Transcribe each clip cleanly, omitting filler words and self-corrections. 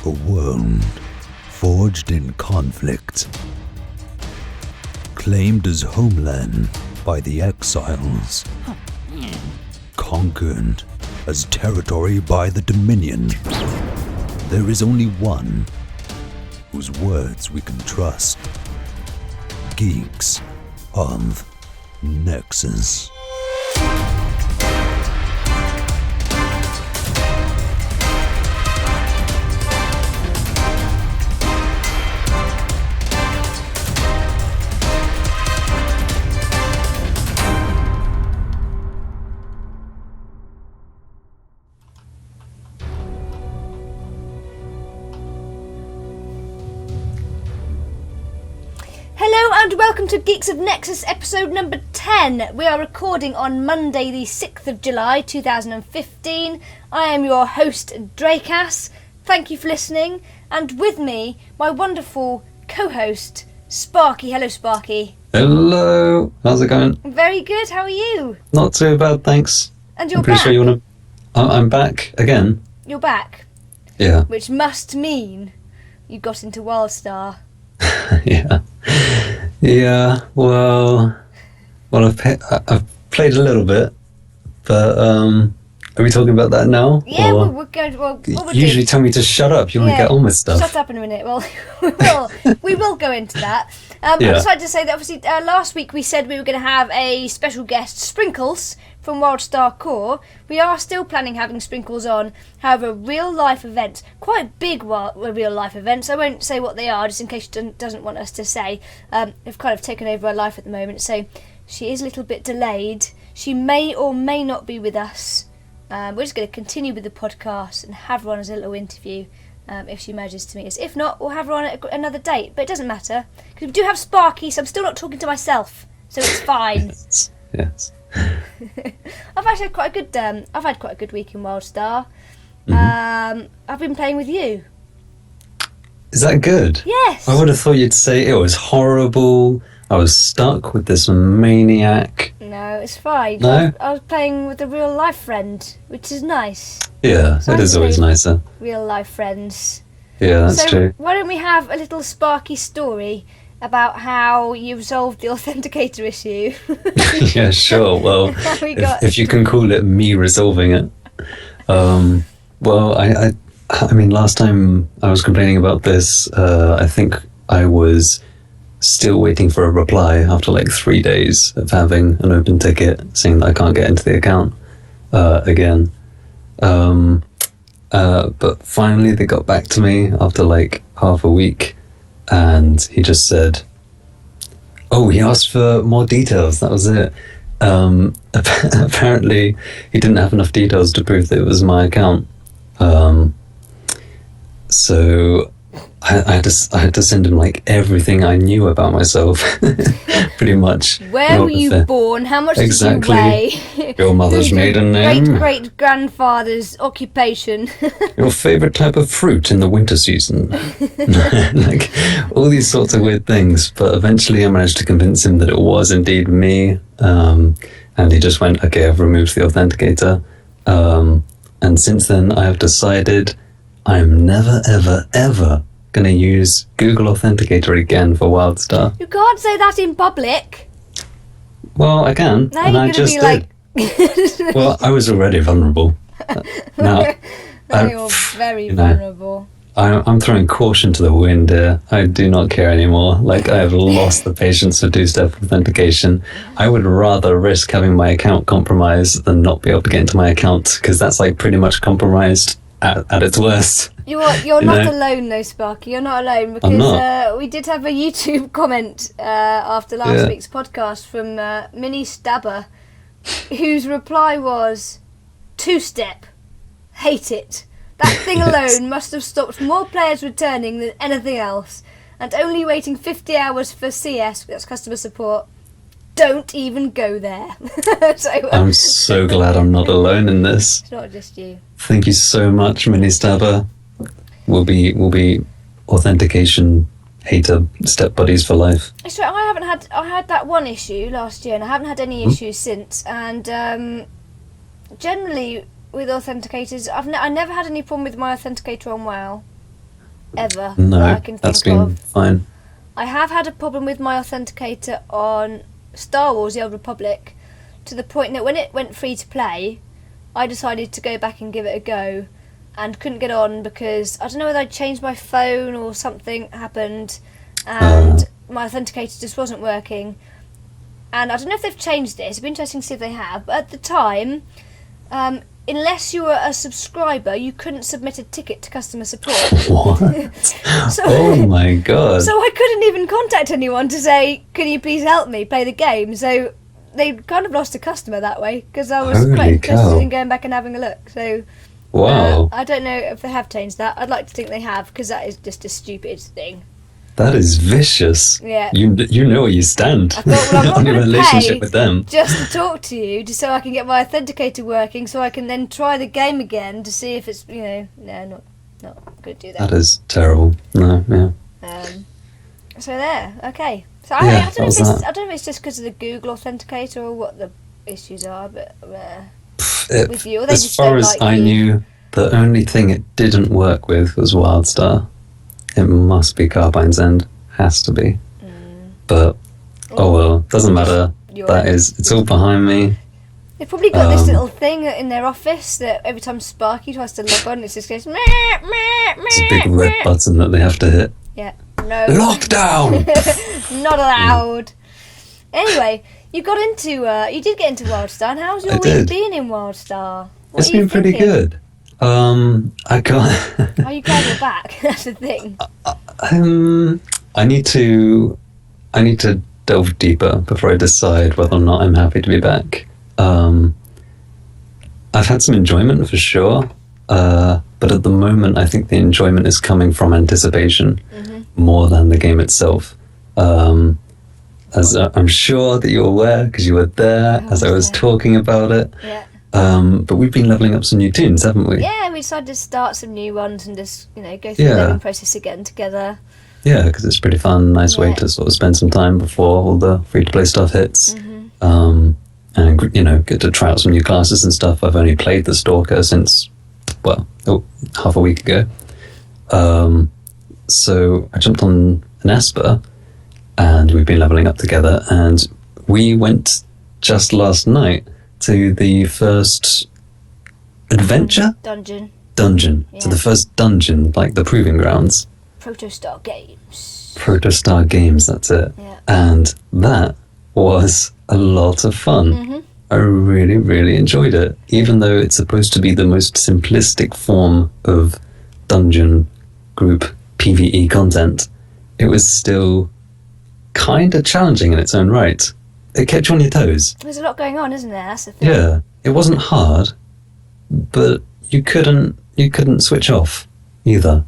A world forged in conflict, claimed as homeland by the exiles, conquered as territory by the Dominion. There is only one whose words we can trust. Geeks of Nexus. And welcome to Geeks of Nexus episode number 10. We are recording on Monday the 6th of July 2015. I am your host Drakeass. Thank you for listening. And with me, my wonderful co-host Sparky. Hello Sparky. Hello. How's it going? Very good. How are you? Not too bad, thanks. And you're I'm pretty back. sure you want to... I'm back again. You're back. Yeah. Which must mean you got into Wildstar. Yeah. Yeah, well, I've played a little bit, but are we talking about that now? Yeah, or we're going. Well, what we're usually doing, tell me to shut up. You want to get on with stuff. Shut up in a minute. Well, we will go into that. Yeah. I just like to say that obviously last week we said we were going to have a special guest, Sprinkles, from Wildstar Core. We are still planning having Sprinkles on. However, real life events, quite big real life events. I won't say what they are, just in case she doesn't want us to say. Have kind of taken over her life at the moment, so she is a little bit delayed. She may or may not be with us. We're just going to continue with the podcast and have her on as a little interview if she manages to meet us. If not, we'll have her on at another date. But it doesn't matter because we do have Sparky, so I'm still not talking to myself, so it's fine. Yes. I've actually had quite a good. I've had quite a good week in Wildstar. I've been playing with you. Is that good? Yes. I would have thought you'd say it was horrible. I was stuck with this maniac. No, it's fine. No? I was playing with a real life friend, which is nice. Yeah, So it is I always play nicer. Real life friends. Yeah, that's so true. Why don't we have a little Sparky story about how you resolved the authenticator issue? Yeah, sure. Well, if you can call it me resolving it. Well, I mean, last time I was complaining about this, I think I was still waiting for a reply after like 3 days of having an open ticket saying that I can't get into the account again. But finally they got back to me after like half a week, and he just said, oh, he asked for more details. That was it. Apparently he didn't have enough details to prove that it was my account. So I had to send him like everything I knew about myself, pretty much. Where were you born? How much did you weigh? Your mother's maiden name. Great grandfather's occupation. Your favourite type of fruit in the winter season. Like all these sorts of weird things. But eventually I managed to convince him that it was indeed me. And he just went, okay, I've removed the authenticator. And since then I have decided I'm never, ever, ever going to use Google Authenticator again for Wildstar. You can't say that in public. Well, I can, now and I just did. Like... Well, I was already vulnerable. Now you're very vulnerable. I'm throwing caution to the wind here. I do not care anymore. Like, I have lost the patience for two-step authentication. I would rather risk having my account compromised than not be able to get into my account, because that's like pretty much compromised at its worst. You're not alone though, Sparky. You're not alone, because we did have a YouTube comment after last week's podcast from Mini Stabber, whose reply was, two-step, hate it. That thing alone must have stopped more players returning than anything else, and only waiting 50 hours for CS, that's customer support. Don't even go there. I'm so glad I'm not alone in this. It's not just you. Thank you so much, Mini Stabber. We'll be authentication hater step buddies for life. So I had that one issue last year, and I haven't had any issues since. And generally with authenticators, I never had any problem with my authenticator on WoW. ever No, that I can that's think been of. fine. I have had a problem with my authenticator on Star Wars: The Old Republic, to the point that when it went free to play, I decided to go back and give it a go, and couldn't get on because I don't know whether I changed my phone or something happened, and my authenticator just wasn't working. And I don't know if they've changed this. It'd be interesting to see if they have. But at the time, unless you were a subscriber, you couldn't submit a ticket to customer support. What? So, Oh my god. so I couldn't even contact anyone to say, can you please help me play the game? So they kind of lost a customer that way, because I was Holy quite interested cow. in going back and having a look. So Wow. I don't know if they have changed that. I'd like to think they have, because that is just a stupid thing. That is vicious. Yeah. You know where you stand I thought, well, I'm not on your going to relationship pay with them. just to talk to you, just so I can get my authenticator working, so I can then try the game again to see if it's, no, not going to do that. That is terrible. No, yeah. So there, okay. So Yeah, I that don't know was if it's, that. I don't know if it's just because of the Google authenticator or what the issues are, but It- with you, or they as just far don't as like I you. knew, the only thing it didn't work with was Wildstar. It must be Carbine's End. Has to be. But, oh well, doesn't matter. Your That end. is, it's all behind me. They've probably got this Um, little thing in their office that every time Sparky tries to log on, it just goes meh, meh, It's a meh, big red meh. button that they have to hit. Yeah, no, Lockdown! not allowed. Anyway, you did get into Wildstar, and how's your I week did. been in Wildstar? What It's are you been pretty thinking? good. I got... Are you glad you're back? That's the thing. I need to delve deeper before I decide whether or not I'm happy to be back. I've had some enjoyment for sure, but at the moment I think the enjoyment is coming from anticipation more than the game itself. As I'm sure that you're aware because you were there as I was there. talking about it. Yeah. But we've been leveling up some new tunes, haven't we? Yeah, we decided to start some new ones and just, go through Yeah. the learning process again together. Yeah, because it's pretty fun, nice way Yeah. to sort of spend some time before all the free-to-play stuff hits. And, get to try out some new classes and stuff. I've only played the Stalker since, half a week ago. So I jumped on an Esper, and we've been leveling up together, and we went just last night to the first adventure? Dungeon. Dungeon. To Yeah. the first dungeon, like the Proving Grounds. Protostar Games. Protostar Games, that's it. Yeah. And that was a lot of fun. I really, really enjoyed it. Even though it's supposed to be the most simplistic form of dungeon group PvE content, it was still kind of challenging in its own right. It kept you on your toes. There's a lot going on, isn't there? That's the thing. Yeah. It wasn't hard, but you couldn't switch off either.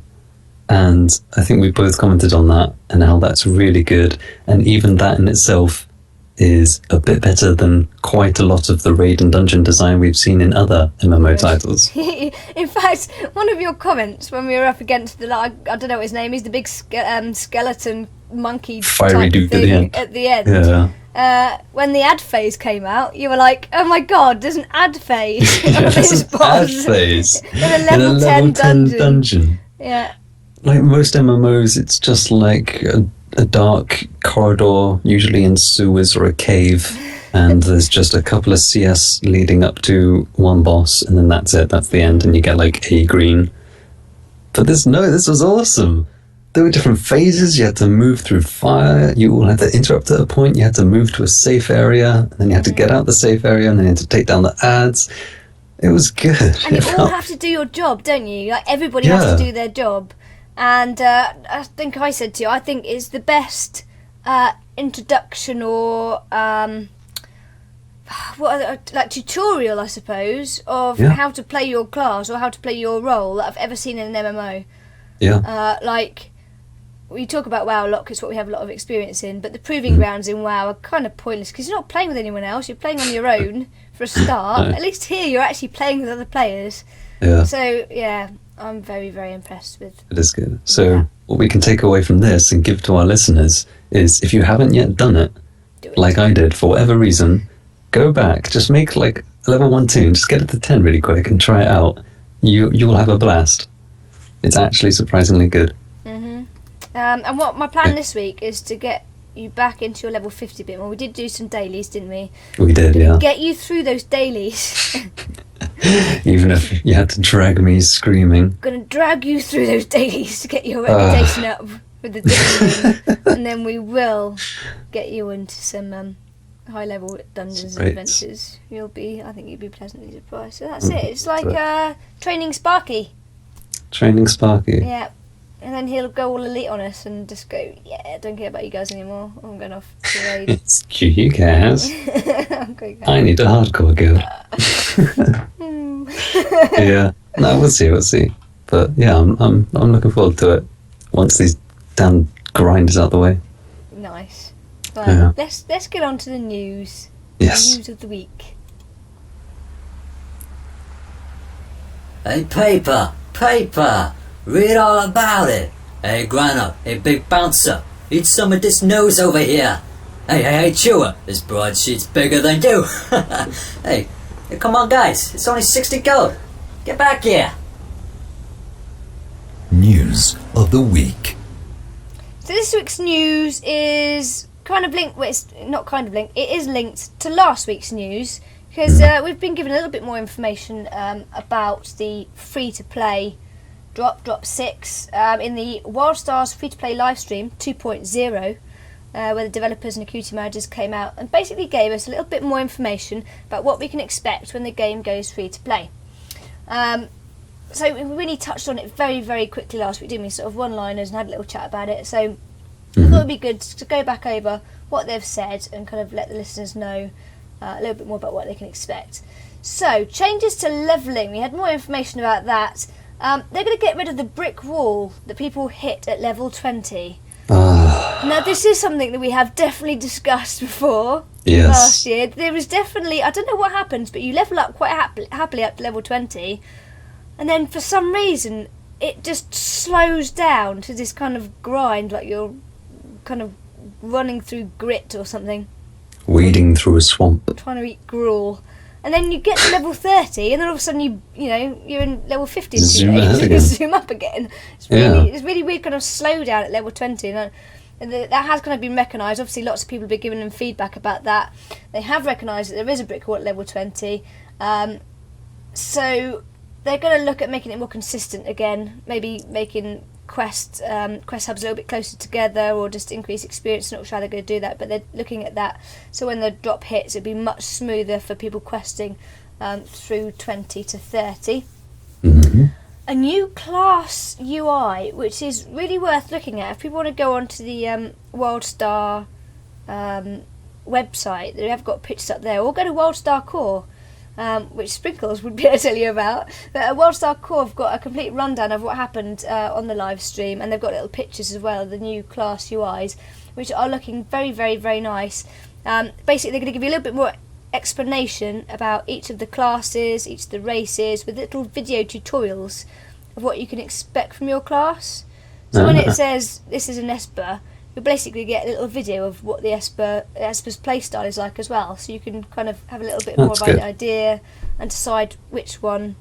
And I think we both commented on that and how that's really good. And even that in itself is a bit better than quite a lot of the raid and dungeon design we've seen in other MMO titles. In fact, one of your comments when we were up against I don't know what his name is, the big skeleton monkey Fiery type dude thing at the end. Yeah. When the ad phase came out, you were like, "Oh my god, there's an ad phase of There's this an ad boss phase in a level 10 dungeon." Yeah, Like most MMOs, it's just like a dark corridor, usually in sewers or a cave, and there's just a couple of CS leading up to one boss, and then that's it. That's the end, and you get like a green. But this was awesome. There were different phases. You had to move through fire. You all had to interrupt at a point. You had to move to a safe area, and then you had to get out the safe area, and then you had to take down the ads. It was good. and you all have to do your job, don't you? Like everybody has Yeah. to do their job. And I think I said to you, I think is the best introduction or like tutorial, I suppose, of Yeah. how to play your class or how to play your role that I've ever seen in an MMO. Yeah. Like we talk about WoW a lot because it's what we have a lot of experience in, but the proving grounds in WoW are kind of pointless because you're not playing with anyone else. You're playing on your own for a start. No. At least here, you're actually playing with other players. Yeah. So yeah, I'm very, very impressed with. It is good. So Yeah. what we can take away from this and give to our listeners is if you haven't yet done it, Do it. like I did, for whatever reason, go back. Just make like a level 1 tune. Just get it to 10 really quick and try it out. You'll have a blast. It's actually surprisingly good. And what my plan this week is to get you back into your level 50 bit more. We did do some dailies, didn't we? We did, yeah. Get you through those dailies. Even if you had to drag me screaming. Gonna drag you through those dailies to get your reputation up with the daily, and then we will get you into some high level dungeons and adventures. I think you'll be pleasantly surprised. So that's it. It's like training Sparkey. Training Sparkey. Yeah. And then he'll go all elite on us and just go, yeah, don't care about you guys anymore. I'm going off to raid. It's you guys. I need a hardcore guild. Yeah. No, we'll see. But yeah, I'm looking forward to it once these damn grinders out the way. Nice. Right, let's get on to the news. Yes. The news of the week. Hey, paper! Read all about it. Hey, Grano, hey, big bouncer, eat some of this nose over here. Hey, chewer, this broadsheet's bigger than you. Hey, come on, guys, it's only 60 gold. Get back here. News of the week. So this week's news is kind of linked, well, it's not kind of linked, it is linked to last week's news, because we've been given a little bit more information about the free-to-play Drop 6 in the Wildstar's free-to-play livestream 2.0, where the developers and the community managers came out and basically gave us a little bit more information about what we can expect when the game goes free-to-play. So we really touched on it very, very quickly last week, didn't we? Sort of one-liners and had a little chat about it. So I thought it would be good to go back over what they've said and kind of let the listeners know a little bit more about what they can expect. So, changes to levelling. We had more information about that. They're going to get rid of the brick wall that people hit at level 20. Now, this is something that we have definitely discussed before. Yes. Last year. There was definitely, I don't know what happens, but you level up quite happily up to level 20, and then for some reason it just slows down to this kind of grind, like you're kind of running through grit or something. Wading through a swamp. Trying to eat gruel. And then you get to level 30, and then all of a sudden you're in level 50 in 2 days. You zoom up again. It's really weird kind of slow down at level 20, and that has kind of been recognised. Obviously, lots of people have been giving them feedback about that. They have recognised that there is a brick wall at level 20, so they're going to look at making it more consistent again. Maybe making quest hubs a little bit closer together, or just increase experience. Not sure how they're going to do that, but they're looking at that, so when the drop hits it'll be much smoother for people questing through 20 to 30. A new class UI, which is really worth looking at if people want to go onto the Wildstar website. They have got pictures up there, or go to Wildstar Core, which Sprinkles would be able to tell you about. But at Wildstar Core have got a complete rundown of what happened on the live stream, and they've got little pictures as well of the new class UIs, which are looking very, very, very nice. Basically, they're going to give you a little bit more explanation about each of the classes, each of the races, with little video tutorials of what you can expect from your class. So when it says this is an Esper, you'll basically get a little video of what the Esper's playstyle is like as well, so you can kind of have a little bit more of an idea and decide which one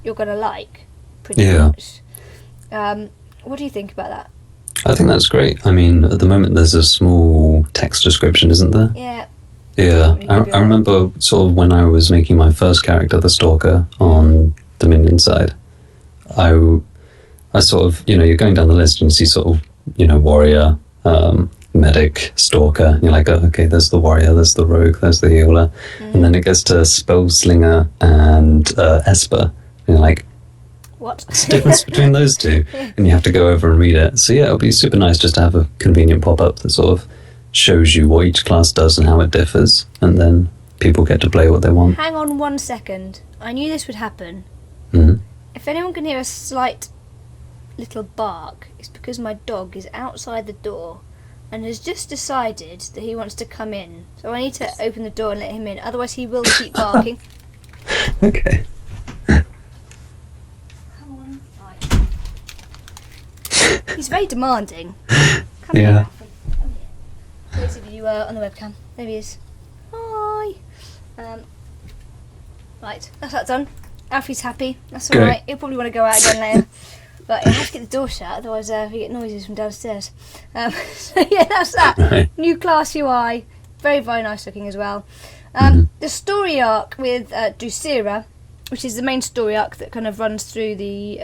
you're going to like, pretty much. What do you think about that? I think that's great. I mean, at the moment there's a small text description, isn't there? Yeah. Yeah, I remember sort of when I was making my first character, the Stalker, on the minion side, I sort of, you're going down the list and you see sort of, warrior, medic, stalker, and you're like, oh, okay, there's the warrior, there's the rogue, there's the healer, and then it gets to spellslinger and Esper, and you're like, what? What's the difference between those two? And you have to go over and read it. So yeah, it'll be super nice just to have a convenient pop-up that sort of shows you what each class does and how it differs, and then people get to play what they want. Hang on 1 second. I knew this would happen. If anyone can hear a slight little bark, it's because my dog is outside the door and has just decided that he wants to come in. So I need to open the door and let him in, otherwise he will keep barking. Okay. Come on. Right. He's very demanding. Come here, Alfie. Come here. For those of you on the webcam, there he is. Hi. Right, that's that done. Alfie's happy. That's alright. He'll probably want to go out again later. But you have to get the door shut, otherwise we get noises from downstairs. So yeah, that's that. Right. New class UI, very, very nice looking as well. The story arc with Drusilla, which is the main story arc that kind of runs through the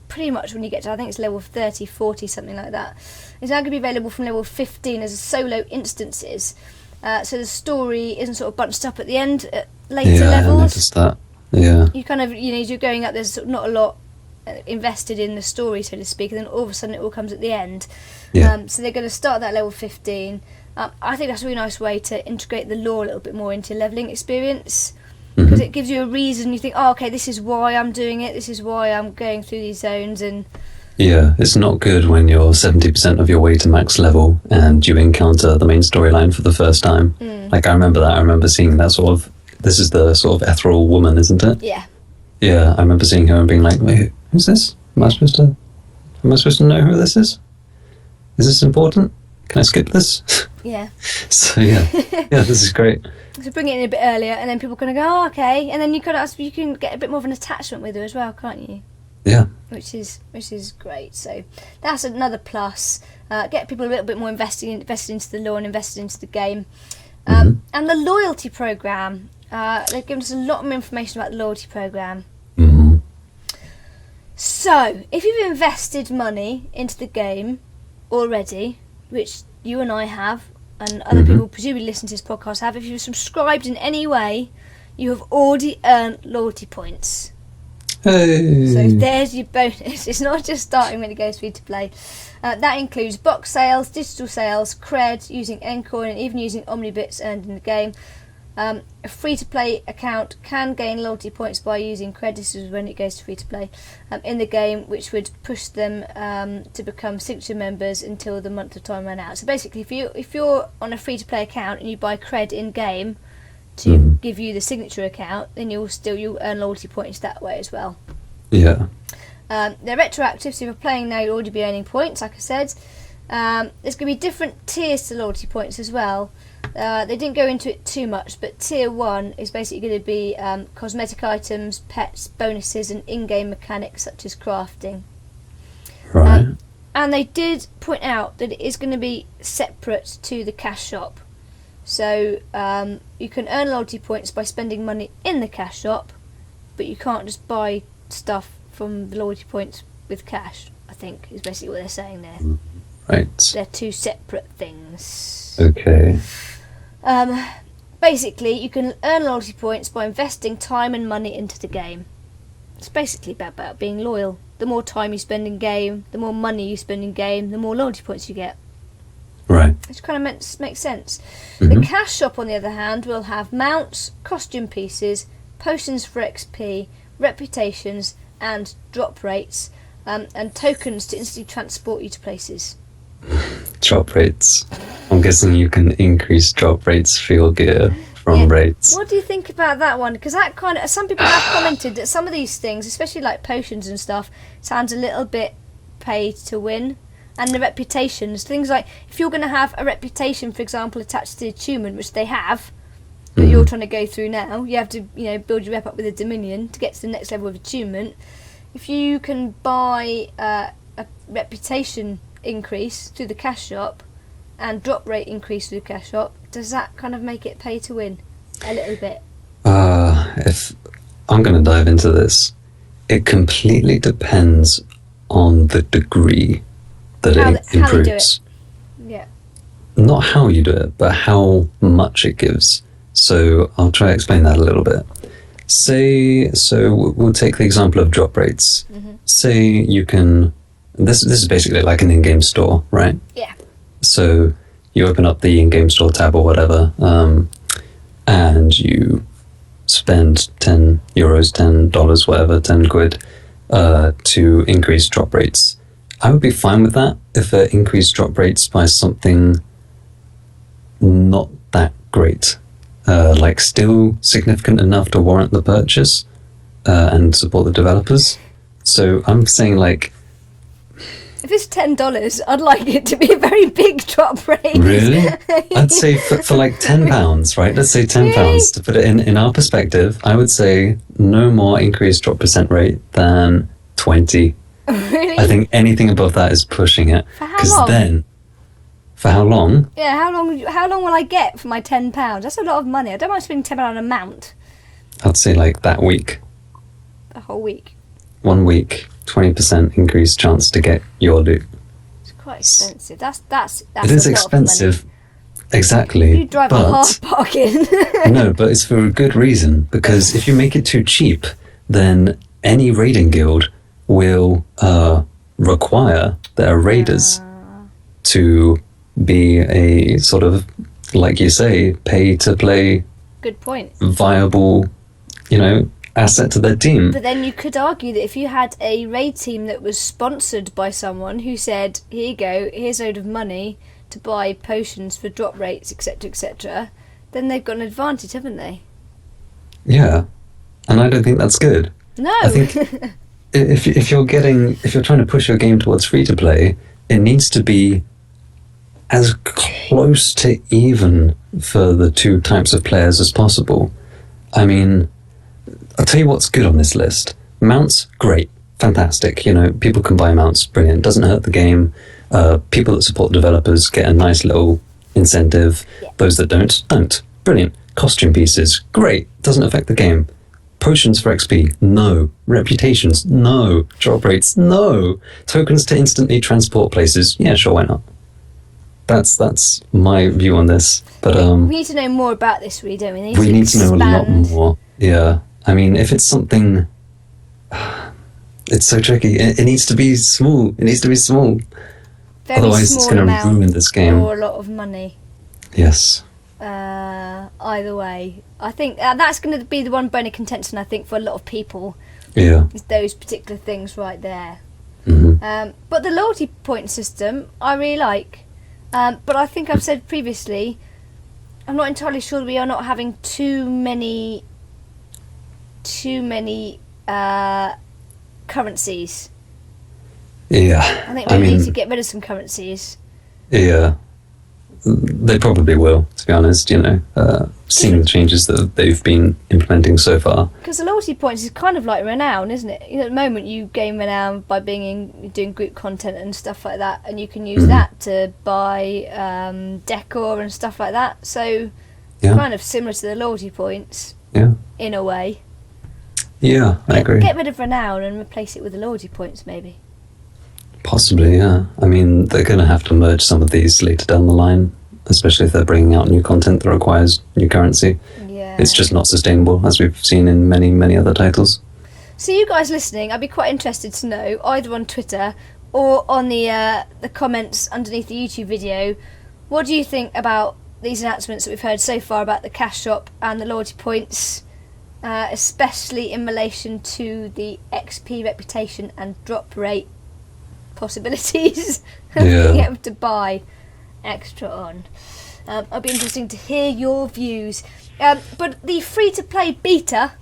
pretty much when you get to, I think it's level 30, 40, something like that. It's now going to be available from level 15 as a solo instances. So the story isn't sort of bunched up at the end at later levels. I noticed that. Yeah. You kind of, as you're going up, there's sort of not a lot invested in the story, so to speak, and then all of a sudden it all comes at the end. Yeah. So they're going to start that level 15. I think that's a really nice way to integrate the lore a little bit more into your levelling experience, because it gives you a reason. You think, oh, okay, this is why I'm doing it, this is why I'm going through these zones. And yeah, it's not good when you're 70% of your way to max level and you encounter the main storyline for the first time. Like, I remember that. I remember seeing that sort of, this is the sort of ethereal woman, isn't it? Yeah. Yeah, I remember seeing her and being like, wait, who's this? Am I supposed to know who this is? Is this important? Can I skip this? Yeah. So yeah, this is great. So bring it in a bit earlier, and then people kind of go, oh, okay, and then you can get a bit more of an attachment with her as well, can't you? Yeah. Which is great. So that's another plus. Get people a little bit more invested into the lore and invested into the game. And the loyalty program. They've given us a lot more information about the loyalty program. So if you've invested money into the game already, which you and I have, and other people presumably listen to this podcast have, if you've subscribed in any way, you have already earned loyalty points. Hey. So there's your bonus. It's not just starting when it goes free to play. That includes box sales, digital sales, cred, using Ncoin, and even using Omnibits earned in the game. A free to play account can gain loyalty points by using cred. This is when it goes to free to play in the game, which would push them to become signature members until the month of time ran out. So basically, if you're on a free to play account and you buy cred in game to give you the signature account, then you'll earn loyalty points that way as well. Yeah. They're retroactive, so if you're playing now, you'll already be earning points, like I said. There's going to be different tiers to loyalty points as well. They didn't go into it too much, but tier 1 is basically going to be cosmetic items, pets, bonuses, and in-game mechanics such as crafting. Right. And they did point out that it is going to be separate to the cash shop. So you can earn loyalty points by spending money in the cash shop, but you can't just buy stuff from the loyalty points with cash, I think, is basically what they're saying there. Right. They're two separate things. Okay. Basically, you can earn loyalty points by investing time and money into the game. It's basically about being loyal. The more time you spend in game, the more money you spend in game, the more loyalty points you get. Right. Which kind of makes sense. The cash shop, on the other hand, will have mounts, costume pieces, potions for XP, reputations, and drop rates, and tokens to instantly transport you to places. Drop rates. I'm guessing you can increase drop rates for your gear from rates. What do you think about that one? Because that kind of, some people have commented that some of these things, especially like potions and stuff, sounds a little bit pay to win. And the reputations, things like, if you're going to have a reputation, for example, attached to the attunement, which they have, that you're trying to go through now, you have to, build your rep up with a Dominion to get to the next level of attunement. If you can buy a reputation increase through the cash shop and drop rate increase through the cash shop, does that kind of make it pay to win a little bit? If I'm going to dive into this, it completely depends on the degree that it improves. How they do it. Yeah. Not how you do it, but how much it gives. So I'll try to explain that a little bit. We'll take the example of drop rates. Say you can, this is basically like an in-game store, right? Yeah. So you open up the in-game store tab or whatever, and you spend €10, $10, whatever, 10 quid, to increase drop rates. I would be fine with that if it increased drop rates by something not that great. Like still significant enough to warrant the purchase and support the developers. So I'm saying, like, if it's $10, I'd like it to be a very big drop rate. Really? I'd say for like £10, right? Let's say £10 to put it in our perspective. I would say no more increased drop percent rate than 20. Really? I think anything above that is pushing it. For how long? Then, for how long? Yeah, how long will I get for my £10? That's a lot of money. I don't mind spending £10 on a mount. I'd say like that week. The whole week. 1 week, 20% increased chance to get your loot. It's quite expensive. That's It is a lot expensive. Of money. Exactly. You drive a but half bargain. no, but it's for a good reason. Because if you make it too cheap, then any raiding guild will require their raiders to be a sort of, like you say, pay to play, Good point. viable, asset to their team. But then you could argue that if you had a raid team that was sponsored by someone who said, here you go, here's a load of money to buy potions for drop rates, etc., etc., then they've got an advantage, haven't they? Yeah, and I don't think that's good. No. I think if you're trying to push your game towards free to play, it needs to be as close to even for the two types of players as possible. I mean, I'll tell you what's good on this list. Mounts, great, fantastic. People can buy mounts, brilliant. Doesn't hurt the game. People that support developers get a nice little incentive. Yeah. Those that don't. Brilliant. Costume pieces, great. Doesn't affect the game. Potions for XP, no. Reputations, no. Drop rates, no. Tokens to instantly transport places, yeah, sure, why not? That's my view on this. But we need to know more about this, really, don't we? We need to know a lot more. Yeah. I mean, if it's something... It's so tricky. It needs to be small. Very Otherwise, small it's going to amount ruin this game. or a lot of money. Yes. Either way, I think that's going to be the one bone of contention. I think for a lot of people, Yeah. is those particular things right there. Mm-hmm. But the loyalty point system, I really like. But I think I've said previously, I'm not entirely sure that we are not having too many currencies. Yeah. I think we need to get rid of some currencies. Yeah. They probably will, to be honest, seeing the changes that they've been implementing so far. Because the loyalty points is kind of like renown, isn't it? At the moment, you gain renown by doing group content and stuff like that, and you can use that to buy decor and stuff like that. So, kind of similar to the loyalty points, in a way. Yeah, I agree. Get rid of renown and replace it with the loyalty points, maybe. Possibly, yeah. I mean, they're going to have to merge some of these later down the line, especially if they're bringing out new content that requires new currency. Yeah. It's just not sustainable, as we've seen in many, many other titles. So you guys listening, I'd be quite interested to know, either on Twitter or on the comments underneath the YouTube video, what do you think about these announcements that we've heard so far about the cash shop and the loyalty points, especially in relation to the XP reputation and drop rate possibilities of being able to buy extra on. It'll be interesting to hear your views. But the free-to-play beta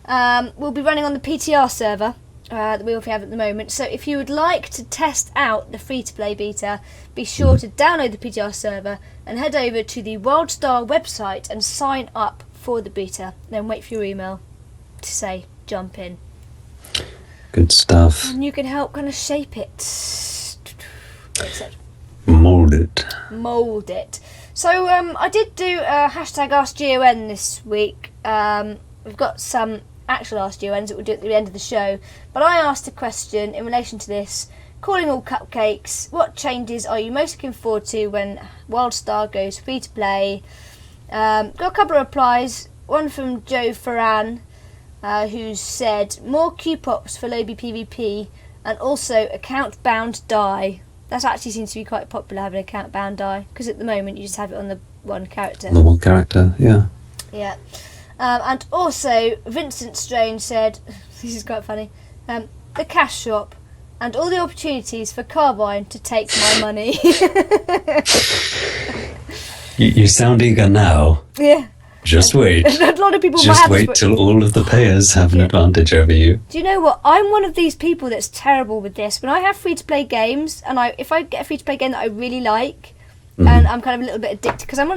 will be running on the PTR server that we have at the moment. So if you would like to test out the free-to-play beta, be sure to download the PTR server and head over to the Wildstar website and sign up for the beta. Then wait for your email to say jump in. Good stuff. And you can help kind of shape it. Mould it. Mould it. So I did do a hashtag AskGON this week. We've got some actual AskGONs that we'll do at the end of the show. But I asked a question in relation to this. Calling all cupcakes, what changes are you most looking forward to when Wildstar goes free to play? Got a couple of replies. One from Joe Ferran, who said more Q-pops for lobby PvP and also account bound die. That actually seems to be quite popular, having account bound die, because at the moment you just have it on the one character. The one character, yeah. Yeah. And also Vincent Strange said, this is quite funny, the cash shop and all the opportunities for Carbine to take my money. You sound eager now. Yeah. Just wait. A lot of people might Just have wait till all of the payers have an advantage over you. Do you know what? I'm one of these people that's terrible with this. When I have free-to-play games, and if I get a free-to-play game that I really like, and I'm kind of a little bit addicted, because I'm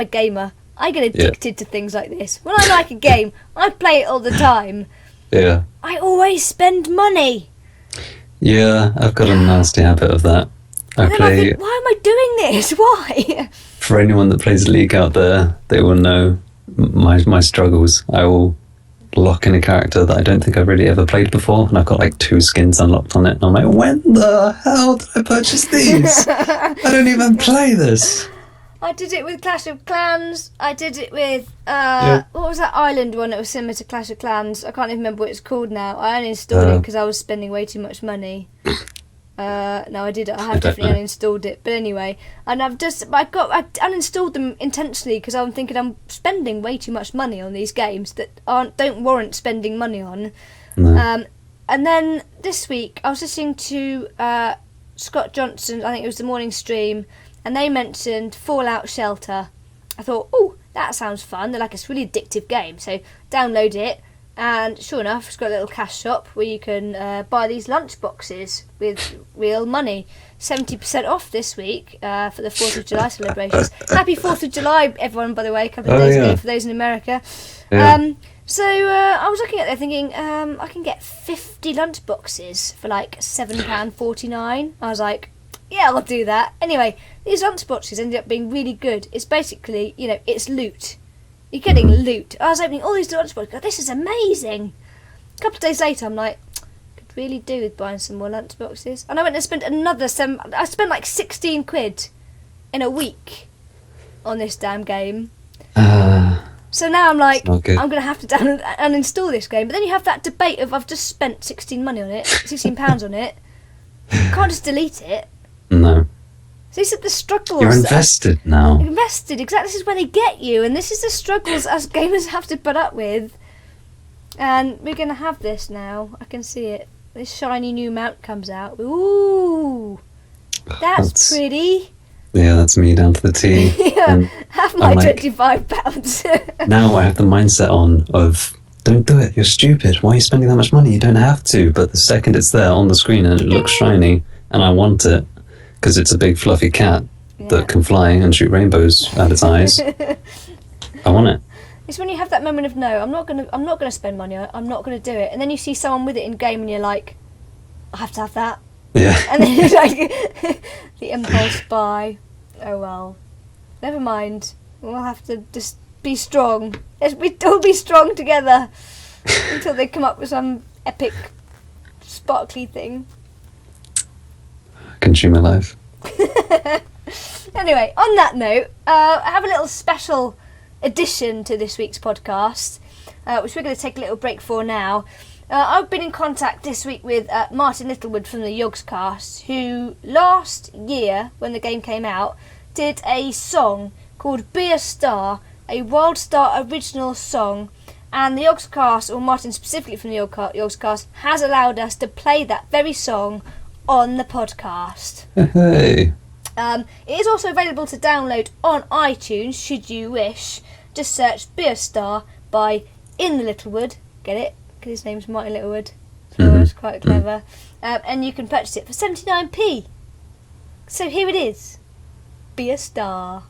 a gamer. I get addicted to things like this. When I like a game, I play it all the time. Yeah. I always spend money. Yeah, I've got a nasty habit of that. I And then I think, why am I doing this? Why? For anyone that plays League out there, they will know my struggles. I will lock in a character that I don't think I've really ever played before, and I've got like 2 skins unlocked on it, and I'm like, when the hell did I purchase these? I don't even play this. I did it with Clash of Clans. I did it with what was that island one that was similar to Clash of Clans? I can't even remember what it's called now. I uninstalled it because I was spending way too much money. No, I did. I have definitely uninstalled it. But anyway, and I uninstalled them intentionally because I'm thinking I'm spending way too much money on these games that don't warrant spending money on. No. And then this week I was listening to Scott Johnson. I think it was the morning stream. And they mentioned Fallout Shelter. I thought, oh, that sounds fun. They're like, it's a really addictive game. So download it. And sure enough, it's got a little cash shop where you can buy these lunch boxes with real money. 70% off this week for the 4th of July celebrations. Happy 4th of July, everyone, by the way, a couple of days ago for those in America. Yeah. So I was looking at there thinking, I can get 50 lunch boxes for like £7.49. I was like, yeah, I'll do that. Anyway, these lunch boxes ended up being really good. It's basically, it's loot. You're getting loot. I was opening all these lunch boxes. God, this is amazing. A couple of days later, I'm like, could really do with buying some more lunch boxes. And I went and spent I spent like 16 quid in a week on this damn game. So now I'm like, I'm going to have to uninstall this game. But then you have that debate of I've just spent £16 on it. You can't just delete it. No. So these are the struggles. You're invested now. Invested, exactly. This is where they get you, and this is the struggles us gamers have to put up with. And we're going to have this now. I can see it. This shiny new mount comes out. Ooh, that's pretty. Yeah, that's me down to the T. Yeah, have my £25. Now I have the mindset on of, don't do it, you're stupid. Why are you spending that much money? You don't have to. But the second it's there on the screen and it looks shiny, and I want it, because it's a big fluffy cat that can fly and shoot rainbows out its eyes. I want it. It's when you have that moment of no, I'm not gonna spend money on it. I'm not gonna do it, and then you see someone with it in game, and you're like, I have to have that. Yeah. And then you're like, the impulse buy. Oh well, never mind. We'll have to just be strong. Let's all be strong together until they come up with some epic, sparkly thing. Consumer life. Anyway, on that note, I have a little special addition to this week's podcast, which we're going to take a little break for now. I've been in contact this week with Martyn Littlewood from the Yogscast, who last year, when the game came out, did a song called Be a Star, a Wildstar original song, and the Yogscast, or Martyn specifically from the Yogscast, has allowed us to play that very song on the podcast. Hey. It is also available to download on iTunes, should you wish. Just search Be a Star by In the Littlewood. Get it? Because his name's Martyn Littlewood. So it's quite clever. And you can purchase it for 79p. So here it is. Be a Star.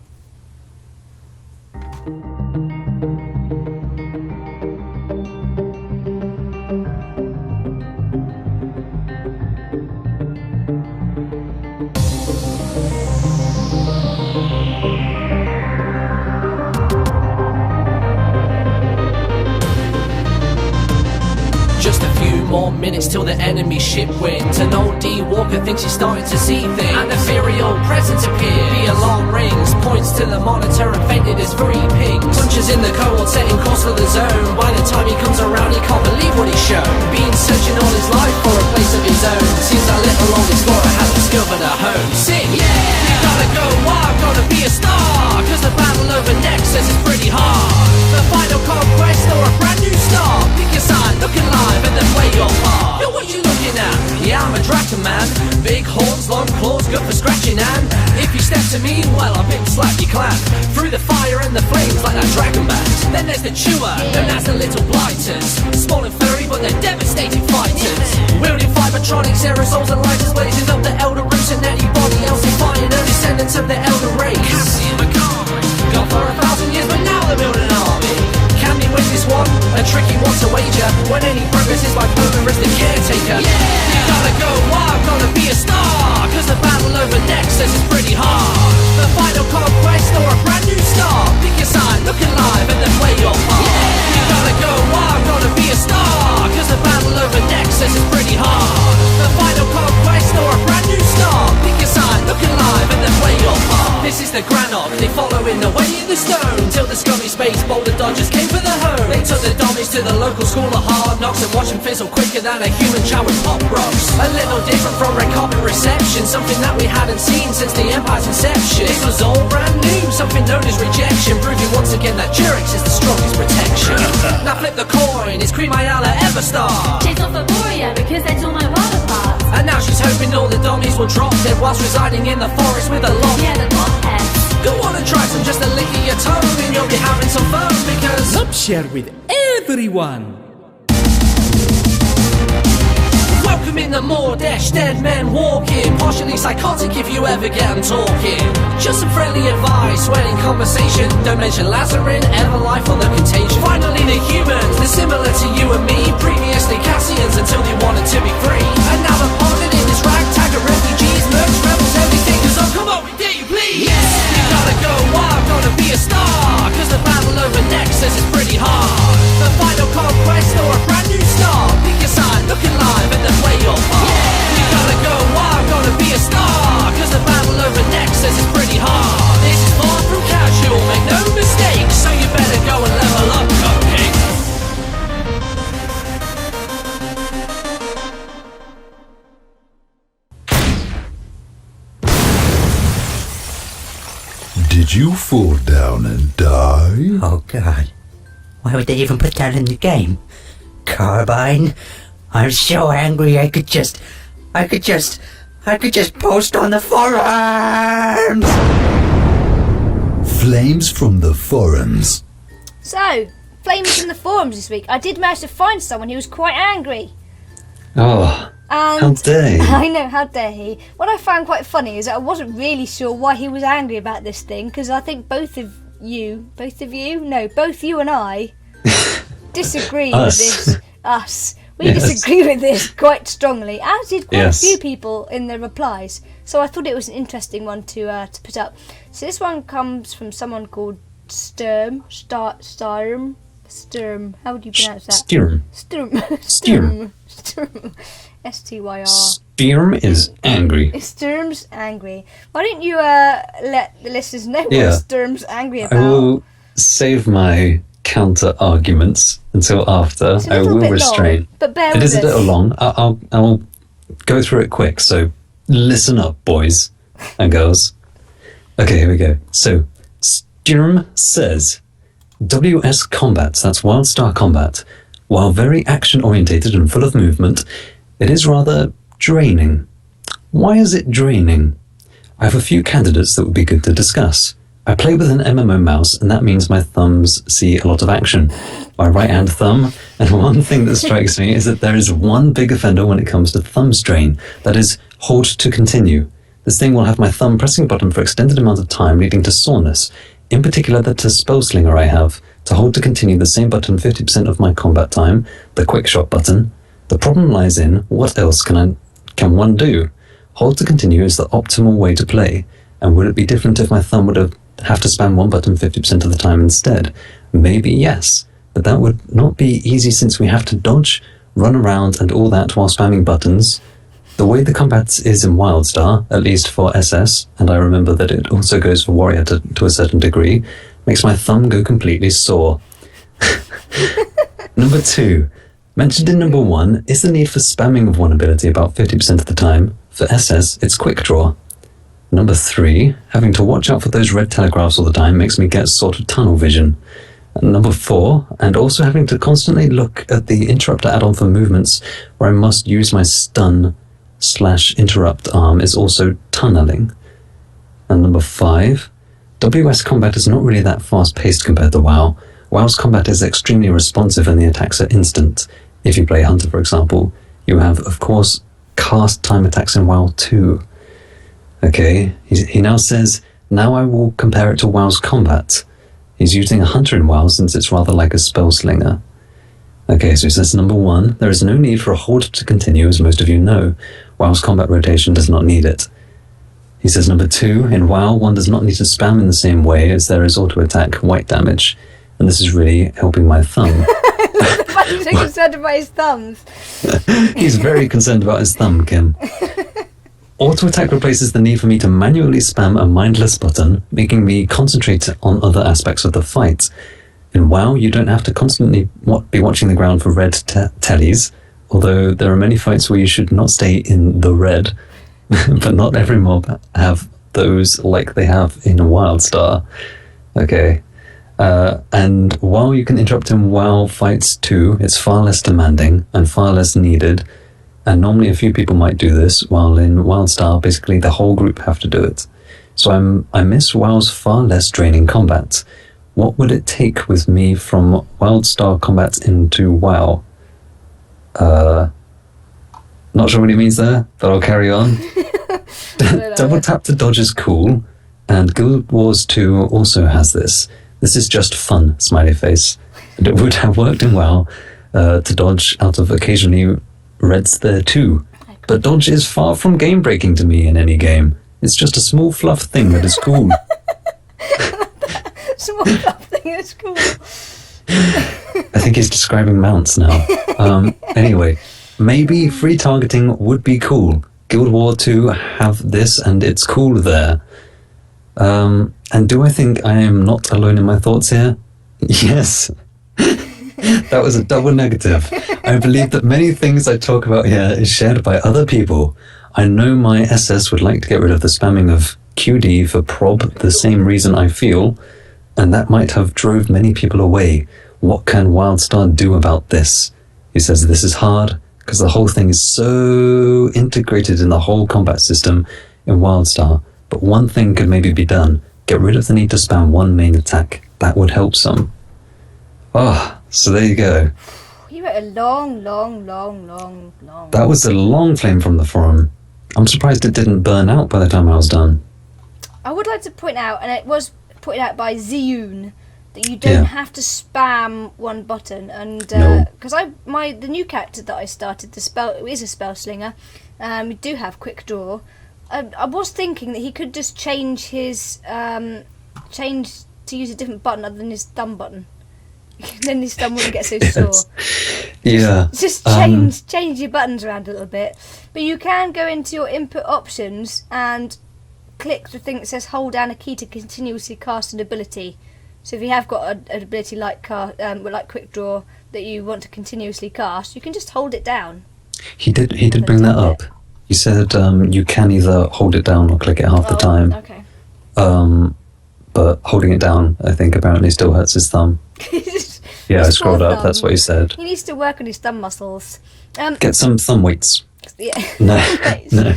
Just a few more minutes till the enemy ship wins. An old D Walker thinks he's starting to see things. An ethereal presence appears. The alarm rings, points to the monitor and fainted as 3 pings. Punches in the code, setting course for the zone. By the time he comes around, he can't believe what he's shown. Been searching all his life for a place of his own. Seems that little old explorer has discovered a home. Sing, yeah! You gotta go wild, gotta be a star. Cause the battle over Nexus is pretty hard. The final conquest or a brand new start. Pick your side, look alive and then play your part. Yo, what you looking at? Yeah, I'm a Draken man. Big horns, long claws, good for scratching, and if you step to me, well, I'll big slap your clan. Through the fire and the flames like that dragon bat. Then there's the chewer, known as the little blighters. Small and furry, but they're devastating fighters. Wielding fibertronics, aerosols and lighters, blazing up the elder roots and anybody else defiant. No descendants of the elder race. Gone for 1,000 years, but now they're building an army. Can they win this one? A tricky one to wager. When any progress is by Boomer as the caretaker. Yeah! You gotta go wild. boulder dodgers came for the home. They took the dummies to the local school of hard knocks and watched them fizzle quicker than a human child with pop rocks. A little different from red carpet reception, something that we hadn't seen since the Empire's inception. This was all brand new, something known as rejection, proving once again that Durex is the strongest protection. Now flip the coin, it's Cream Ayala Everstar. Chase off Aboria because they tore my world apart. And now she's hoping all the dummies will drop dead whilst residing in the forest with a lock. Yeah, the botheads. Go on and try some, just a lick of your tongue and you'll be having some fun because Love share with everyone. welcome in the Mordesh, dead men walking, partially psychotic if you ever get them talking. Just some friendly advice when in conversation, don't mention Lazarin, Everlife or the Contagion. Finally the humans, they're similar to you and me, previously Cassians until they wanted to be free. And now they're partnered in this ragtag of refugees, mercs, rebels, everything, cause oh come on, we dare you please. Yeah. You gotta go wild, gotta be a star, cause the battle over Nexus is pretty hard. The final conquest or a brand new start, pick your side, look alive and then play your part. Yeah. You gotta go wild, gotta be a star, cause the battle over Nexus is pretty hard. This is far from casual, make no mistake, so you better go and level up, cupcake. Did you fall down and die? Oh god. Why would they even put that in the game? Carbine? I'm so angry I could just post on the forums! Flames from the forums. So, flames in the forums this week. I did manage to find someone who was quite angry. Oh, And how dare you. I know, how dare he. What I found quite funny is that I wasn't really sure why he was angry about this thing, because I think both you and I disagree with this. Us. We Yes. disagree with this quite strongly, as did quite Yes. a few people in the replies. So I thought it was an interesting one to put up. So this one comes from someone called Sturm. How would you pronounce that? Sturm. Sturm. S-T-Y-R. Sturm is angry. Sturm's angry. Why don't you let the listeners know Yeah. what Sturm's angry I about? will save my counter arguments until after. It's a I little will bit restrain. long, but bear It with is a us. little long. I'll go through it quick. So listen up, boys and girls. Okay, here we go. So Sturm says, WS combat, that's Wildstar combat, while very action orientated and full of movement, it is rather draining. Why is it draining? I have a few candidates that would be good to discuss. I play with an MMO mouse, and that means my thumbs see a lot of action. My right-hand thumb, and one thing that strikes me is that there is one big offender when it comes to thumb strain. That is, hold to continue. This thing will have my thumb pressing a button for extended amounts of time, leading to soreness. In particular, the spell slinger I have. To hold to continue the same button 50% of my combat time, the quick shot button. The problem lies in, what else can one do? Hold to continue is the optimal way to play, and would it be different if my thumb would have to spam one button 50% of the time instead? Maybe yes, but that would not be easy since we have to dodge, run around and all that while spamming buttons. The way the combat is in Wildstar, at least for SS, and I remember that it also goes for Warrior to a certain degree, makes my thumb go completely sore. Number 2. Mentioned in number 1 is the need for spamming of one ability about 50% of the time. For SS, it's quick draw. Number 3, having to watch out for those red telegraphs all the time makes me get sort of tunnel vision. And number 4, and also having to constantly look at the interrupter add-on for movements where I must use my stun/interrupt arm is also tunneling. And number 5, WS combat is not really that fast-paced compared to WoW. WoW's combat is extremely responsive and the attacks are instant. If you play Hunter, for example, you have, of course, cast time attacks in WoW too. Okay, he now says, now I will compare it to WoW's combat. He's using a Hunter in WoW since it's rather like a spell slinger. Okay, so he says number 1, there is no need for a hold to continue, as most of you know. WoW's combat rotation does not need it. He says number 2, in WoW, one does not need to spam in the same way as there is auto-attack white damage. And this is really helping my thumb. He's so concerned about his thumbs. He's very concerned about his thumb, Kim. Auto-attack replaces the need for me to manually spam a mindless button, making me concentrate on other aspects of the fight. In WoW, you don't have to constantly be watching the ground for red tellies, although there are many fights where you should not stay in the red, but not every mob have those like they have in Wildstar. Okay. And while you can interrupt in WoW fights too, it's far less demanding and far less needed. And normally a few people might do this, while in Wildstar, basically the whole group have to do it. So I miss WoW's far less draining combat. What would it take with me from Wildstar combat into WoW? Not sure what he means there, but I'll carry on. Double tap to dodge is cool, and Guild Wars 2 also has this. This is just fun, smiley face. And it would have worked in WoW to dodge out of occasionally reds there too. But dodge is far from game breaking to me in any game. It's just a small fluff thing that is cool. Small fluff thing that's cool. I think he's describing mounts now. Anyway, maybe free targeting would be cool. Guild War 2 have this and it's cool there. And do I think I am not alone in my thoughts here? Yes. That was a double negative. I believe that many things I talk about here is shared by other people. I know my SS would like to get rid of the spamming of QD for prob the same reason I feel, and that might have drove many people away. What can Wildstar do about this? He says this is hard, because the whole thing is so integrated in the whole combat system in Wildstar. But one thing could maybe be done. Get rid of the need to spam one main attack. That would help some. So there you go. You wrote a long. That was a long flame from the forum. I'm surprised it didn't burn out by the time I was done. I would like to point out, and it was pointed out by Ziyun, that you don't have to spam one button. And because the new character that I started, is a spell slinger. We do have quick draw. I was thinking that he could just change his change to use a different button other than his thumb button. Then his thumb wouldn't get so sore. Yeah. Just change your buttons around a little bit. But you can go into your input options and click the thing that says hold down a key to continuously cast an ability. So if you have got an ability like quick draw that you want to continuously cast, you can just hold it down. He did bring that up. He said you can either hold it down or click it half the time. Okay. But holding it down, I think, apparently still hurts his thumb. Yeah, I scrolled up. That's what he said. He needs to work on his thumb muscles. Get some thumb weights. Yeah. No. No.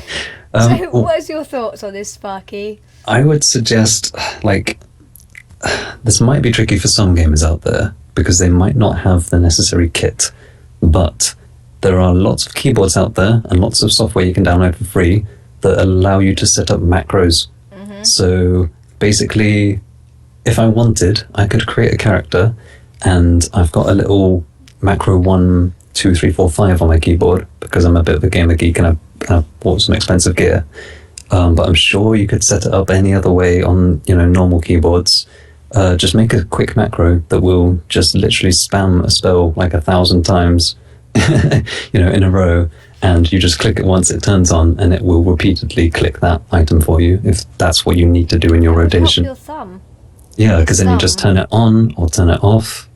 So, what's your thoughts on this, Sparky? I would suggest, this might be tricky for some gamers out there because they might not have the necessary kit, but there are lots of keyboards out there and lots of software you can download for free that allow you to set up macros. Mm-hmm. So basically, if I wanted, I could create a character, and I've got a little macro 1, 2, 3, 4, 5 on my keyboard because I'm a bit of a gamer geek and I've bought some expensive gear. But I'm sure you could set it up any other way on normal keyboards. Just make a quick macro that will just literally spam a spell 1,000 times, in a row, and you just click it once, it turns on, and it will repeatedly click that item for you if that's what you need to do in your rotation. Your thumb. Yeah, because then you just turn it on or turn it off,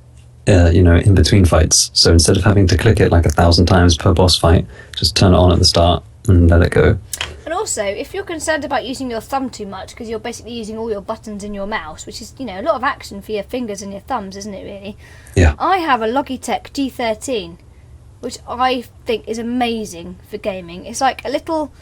in between fights. So instead of having to click it 1,000 times per boss fight, just turn it on at the start and let it go. And also, if you're concerned about using your thumb too much, because you're basically using all your buttons in your mouse, which is, a lot of action for your fingers and your thumbs, isn't it, really? Yeah. I have a Logitech G13, which I think is amazing for gaming. It's like a little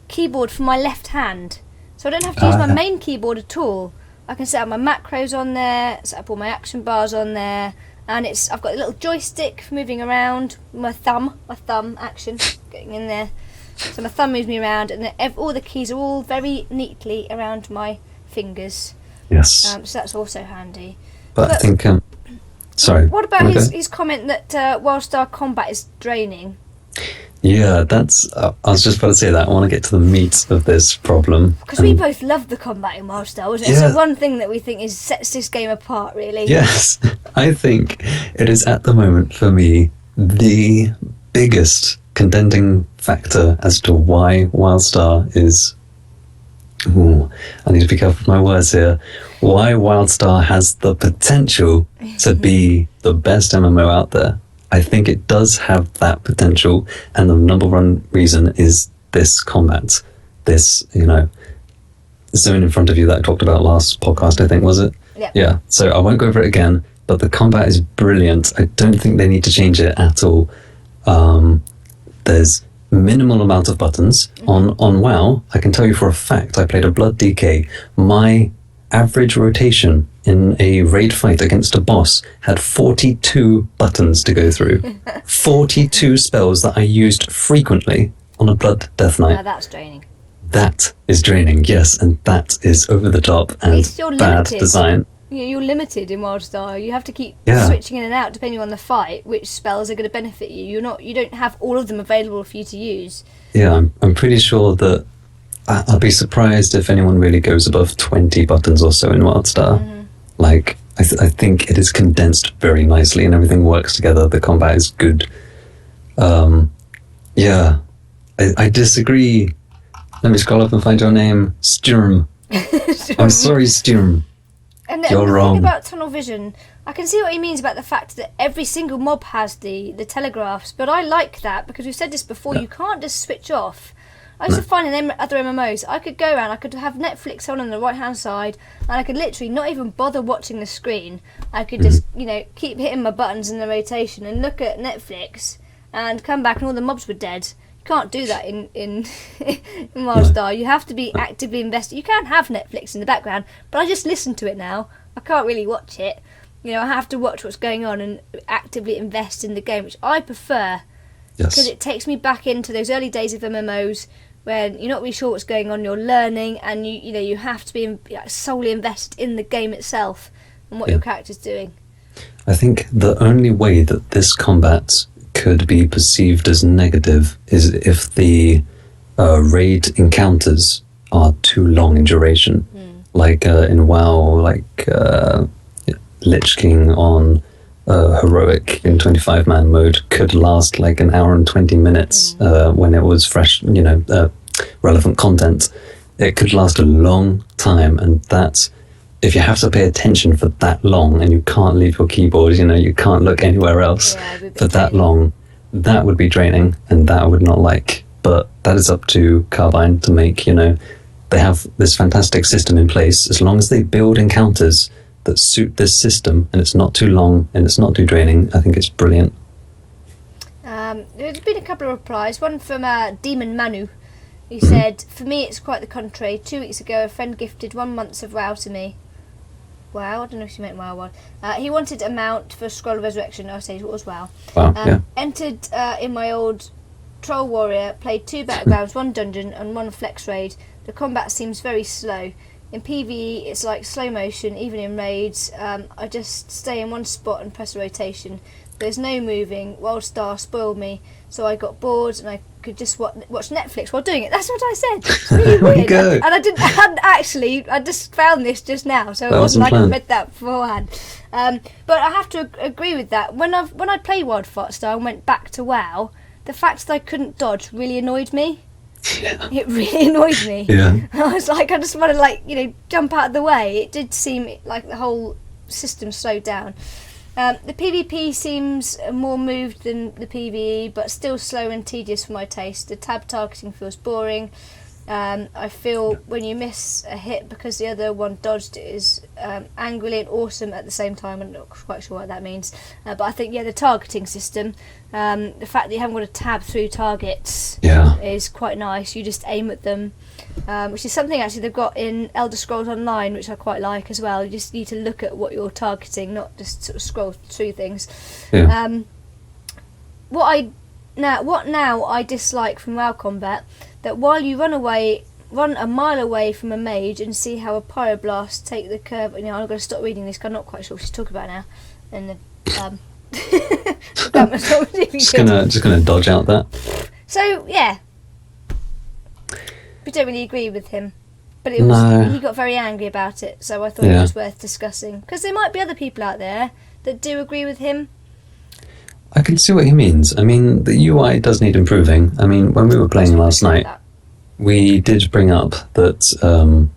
keyboard for my left hand. So I don't have to use my main keyboard at all. I can set up my macros on there, set up all my action bars on there, and I've got a little joystick for moving around, my thumb action, getting in there. So my thumb moves me around, and all the keys are all very neatly around my fingers. Yes. So that's also handy. But I think, sorry. What about his comment that Wildstar combat is draining? Yeah, that's. I was just about to say that. I want to get to the meat of this problem. Because we both love the combat in Wildstar, wasn't it? Yeah. It's the one thing that we think sets this game apart, really. Yes, I think it is at the moment for me the biggest contending factor as to why Wildstar is Ooh, I need to be careful with my words here. Why Wildstar has the potential to be the best MMO out there. I think it does have that potential, and the number one reason is this combat. This, zone in front of you that I talked about last podcast, I think, was it? Yeah. Yeah, so I won't go over it again, but the combat is brilliant. I don't think they need to change it at all. There's minimal amount of buttons. On WoW, I can tell you for a fact, I played a Blood DK. My average rotation in a raid fight against a boss had 42 buttons to go through. 42 spells that I used frequently on a Blood Death Knight. Now that's draining. That is draining, yes, and that is over the top and least you're bad limited. design. You're limited in Wildstar. You have to keep Yeah. switching in and out depending on the fight, which spells are going to benefit you. You don't have all of them available for you to use. Yeah, I'm pretty sure that I'll be surprised if anyone really goes above 20 buttons or so in Wildstar. Like, I think it is condensed very nicely and everything works together. The combat is good. Yeah, I disagree. Let me scroll up and find your name. Sturm. I'm sorry, Sturm. And You're the wrong. thing about tunnel vision, I can see what he means about the fact that every single mob has the telegraphs, but I like that because we've said this before, you can't just switch off. I used to find in other MMOs, I could go around, I could have Netflix on the right hand side, and I could literally not even bother watching the screen. I could just, keep hitting my buttons in the rotation and look at Netflix and come back and all the mobs were dead. You can't do that in Wildstar. You have to be actively invested. You can have Netflix in the background, but I just listen to it now. I can't really watch it. I have to watch what's going on and actively invest in the game, which I prefer because Yes. it takes me back into those early days of MMOs when you're not really sure what's going on, you're learning, and you have to be solely invested in the game itself and what your character's doing. I think the only way that this combat could be perceived as negative is if the raid encounters are too long in duration. Like in WoW, Lich King on Heroic in 25-man mode could last like an hour and 20 minutes when it was fresh, relevant content. It could last a long time, and that's, if you have to pay attention for that long and you can't leave your keyboard, you can't look anywhere else for that long, that would be draining, and that I would not like. But that is up to Carbine to make, they have this fantastic system in place. As long as they build encounters that suit this system and it's not too long and it's not too draining, I think it's brilliant. There's been a couple of replies. One from Demon Manu. He said, "For me, it's quite the contrary. 2 weeks ago, a friend gifted 1 month of WoW to me. WoW? I don't know if she meant WoW one. He wanted a mount for Scroll of Resurrection. I say it was WoW. Wow, yeah. Entered in my old Troll Warrior, played 2 battlegrounds, 1 dungeon, and 1 flex raid. The combat seems very slow. In PvE, it's like slow motion, even in raids. I just stay in one spot and press a rotation. There's no moving. Wildstar spoiled me, so I got bored and I could just watch Netflix while doing it." That's what I said. It's really weird. Go. And I hadn't actually. I just found this just now, so it That wasn't wasn't like I planned. read that beforehand. But I have to agree with that. When I played Wildstar and went back to WoW, the fact that I couldn't dodge really annoyed me. Yeah. It really annoyed me. Yeah. I was like, I just want to jump out of the way. It did seem like the whole system slowed down. The PvP seems more moved than the PvE, but still slow and tedious for my taste. The tab targeting feels boring. I feel when you miss a hit because the other one dodged it is angrily and awesome at the same time. I'm not quite sure what that means. But I think, the targeting system, the fact that you haven't got to tab through targets is quite nice. You just aim at them, which is something actually they've got in Elder Scrolls Online, which I quite like as well. You just need to look at what you're targeting, not just sort of scroll through things. Yeah. What now I dislike from WoW combat, that while you run a mile away from a mage and see how a pyroblast take the curve. I'm going to stop reading this because I'm not quite sure what she's talking about now. And just gonna dodge out that. So we don't really agree with him, but he got very angry about it. So I thought it was worth discussing because there might be other people out there that do agree with him. I can see what he means. I mean, the UI does need improving. I mean, when we were playing last night, We did bring up that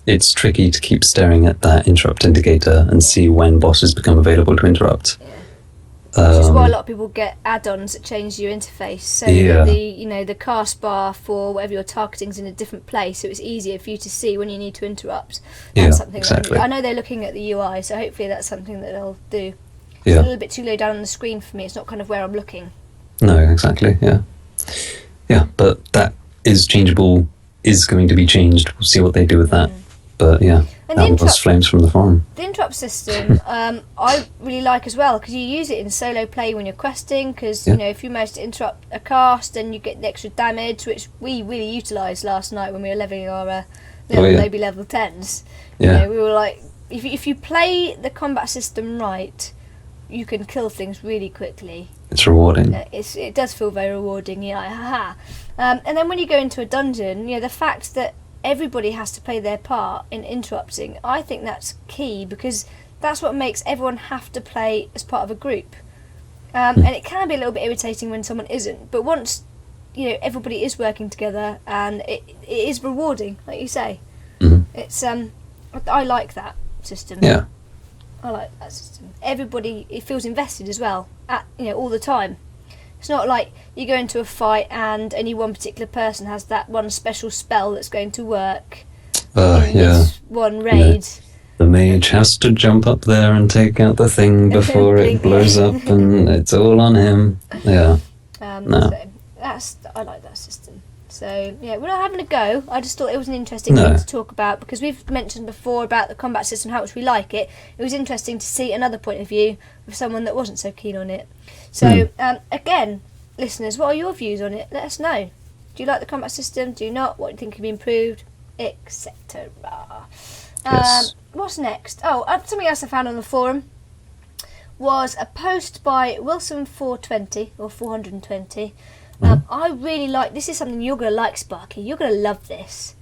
it's tricky to keep staring at that interrupt indicator and see when bosses become available to interrupt. Which is why a lot of people get add-ons that change your interface. So that the cast bar for whatever you're targeting is in a different place, so it's easier for you to see when you need to interrupt. That's something exactly. I know they're looking at the UI, so hopefully that's something that they'll do. It's Yeah. a little bit too low down on the screen for me. It's not kind of where I'm looking. No, exactly. Yeah, but that is changeable. Is going to be changed. We'll see what they do with that. But yeah, And that was flames from the forum. The interrupt system, I really like as well, because you use it in solo play when you're questing, because you know, if you manage to interrupt a cast, then you get the extra damage, which we really utilised last night when we were leveling our maybe level 10s. You know, we were like, if you play the combat system right, you can kill things really quickly. It's rewarding. It does feel very rewarding, haha. And then when you go into a dungeon, you know, the fact that everybody has to play their part in interrupting, I think that's key, because that's what makes everyone have to play as part of a group. And it can be a little bit irritating when someone isn't, but once everybody is working together, and it is rewarding, like you say. It's I like that system. Yeah, I like that system. Everybody, it feels invested as well, all the time. It's not like you go into a fight and only one particular person has that one special spell that's going to work in this one raid. The mage has to jump up there and take out the thing before it blows up, and it's all on him. Yeah. So I like that system. So yeah, we're not having a go. I just thought it was an interesting thing to talk about, because we've mentioned before about the combat system, how much we like it. It was interesting to see another point of view of someone that wasn't so keen on it. So again, listeners, what are your views on it? Let us know. Do you like the combat system? Do you not? What do you think can be improved? Etc. What's next? Oh, something else I found on the forum was a post by Wilson420 or 420. I really like, this is something you're going to like, Sparky. You're going to love this.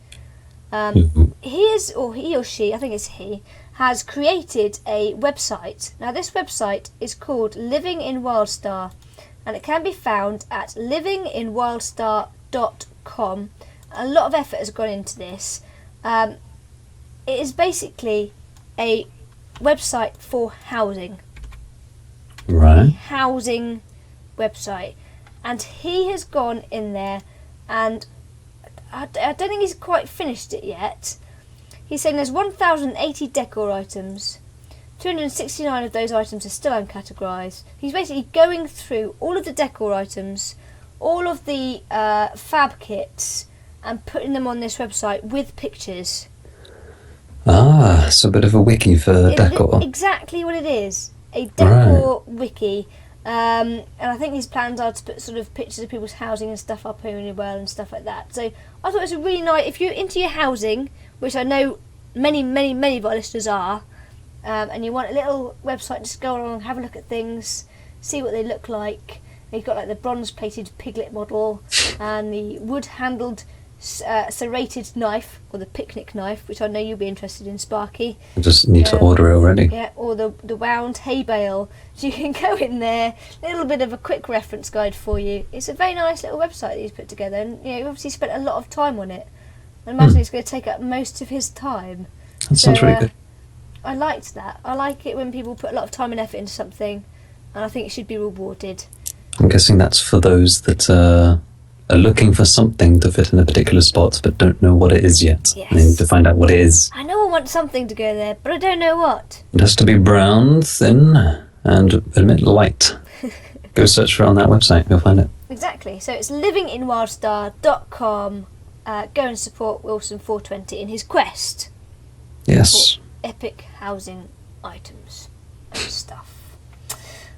He or she, I think it's he, has created a website. Now this website is called Living in Wildstar, and it can be found at livinginwildstar.com. A lot of effort has gone into this. It is basically a website for housing. Right. Housing website. And he has gone in there, and I don't think he's quite finished it yet. He's saying there's 1,080 decor items. 269 of those items are still uncategorised. He's basically going through all of the decor items, all of the fab kits, and putting them on this website with pictures. It's a bit of a wiki for decor. Exactly what it is. A decor wiki. And I think his plans are to put sort of pictures of people's housing and stuff up really well and stuff like that. So I thought it was a really nice, if you're into your housing, which I know many of our listeners are, and you want a little website, just go along, have a look at things, see what they look like. You've got like the bronze-plated piglet model and the wood-handled serrated knife, or the picnic knife, which I know you'll be interested in, Sparky. I just need to order it already. Yeah, or the wound hay bale. So you can go in there, a little bit of a quick reference guide for you. It's a very nice little website that he's put together, and he obviously spent a lot of time on it. I imagine it's going to take up most of his time. That sounds really good. I liked that. I like it when people put a lot of time and effort into something, and I think it should be rewarded. I'm guessing that's for those that are looking for something to fit in a particular spot but don't know what it is yet. Yes. They need to find out what it is. I know I want something to go there, but I don't know what. It has to be brown, thin, and admit light. Go search for it on that website, you'll find it. Exactly. So it's livinginwildstar.com. Go and support Wilson420 in his quest. Yes. For epic housing items and stuff.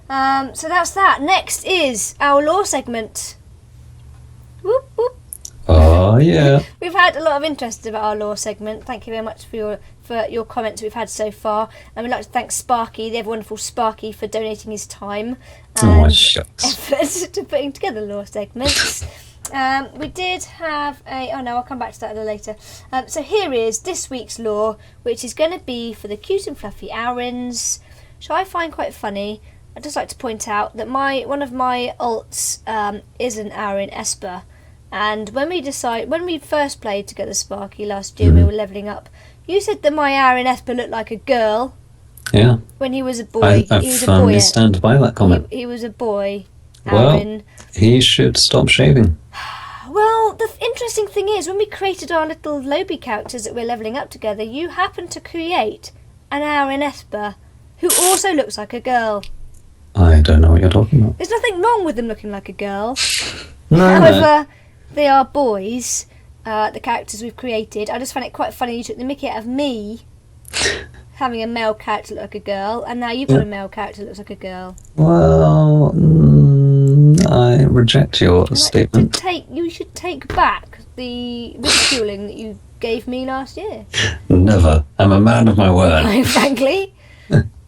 So that's that. Next is our lore segment. Whoop whoop. Oh yeah. We've had a lot of interest about our lore segment. Thank you very much for your comments we've had so far, and we'd like to thank Sparky, the ever wonderful Sparky, for donating his time and effort to putting together lore segments. We did have I'll come back to that a little later. So here is this week's lore, which is going to be for the cute and fluffy Aurins, which I find quite funny. I'd just like to point out that one of my alts is an Aurin Esper, And when we first played together, Sparky, last year, we were levelling up. You said that my Aurin Esper looked like a girl. Yeah. When he was a boy. I He was a firmly boy. stand by that comment. He was a boy. Well, Aurin. he should stop shaving. Well, the interesting thing is, when we created our little Lobby characters that we're levelling up together, you happened to create an Aurin Esper who also looks like a girl. I don't know what you're talking about. There's nothing wrong with them looking like a girl. No. However, they are boys, the characters we've created. I just find it quite funny you took the mickey out of me having a male character look like a girl, and now you've got a male character that looks like a girl. Well, I reject your statement. You should take back the ridiculing that you gave me last year. Never. I'm a man of my word. Frankly.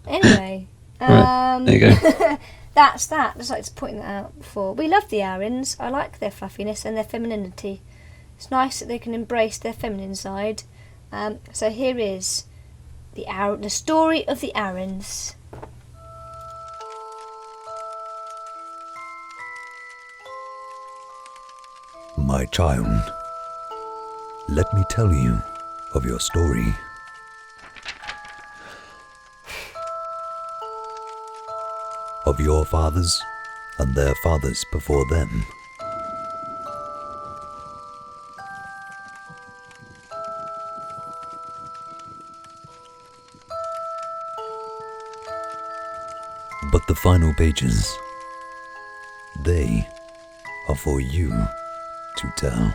Anyway. Right, there you go. That's that. Just like to point that out before. We love the Aurins. I like their fluffiness and their femininity. It's nice that they can embrace their feminine side. So here is the story of the Aurins. My child, let me tell you of your story. Of your fathers and their fathers before them. But the final pages, they are for you to tell.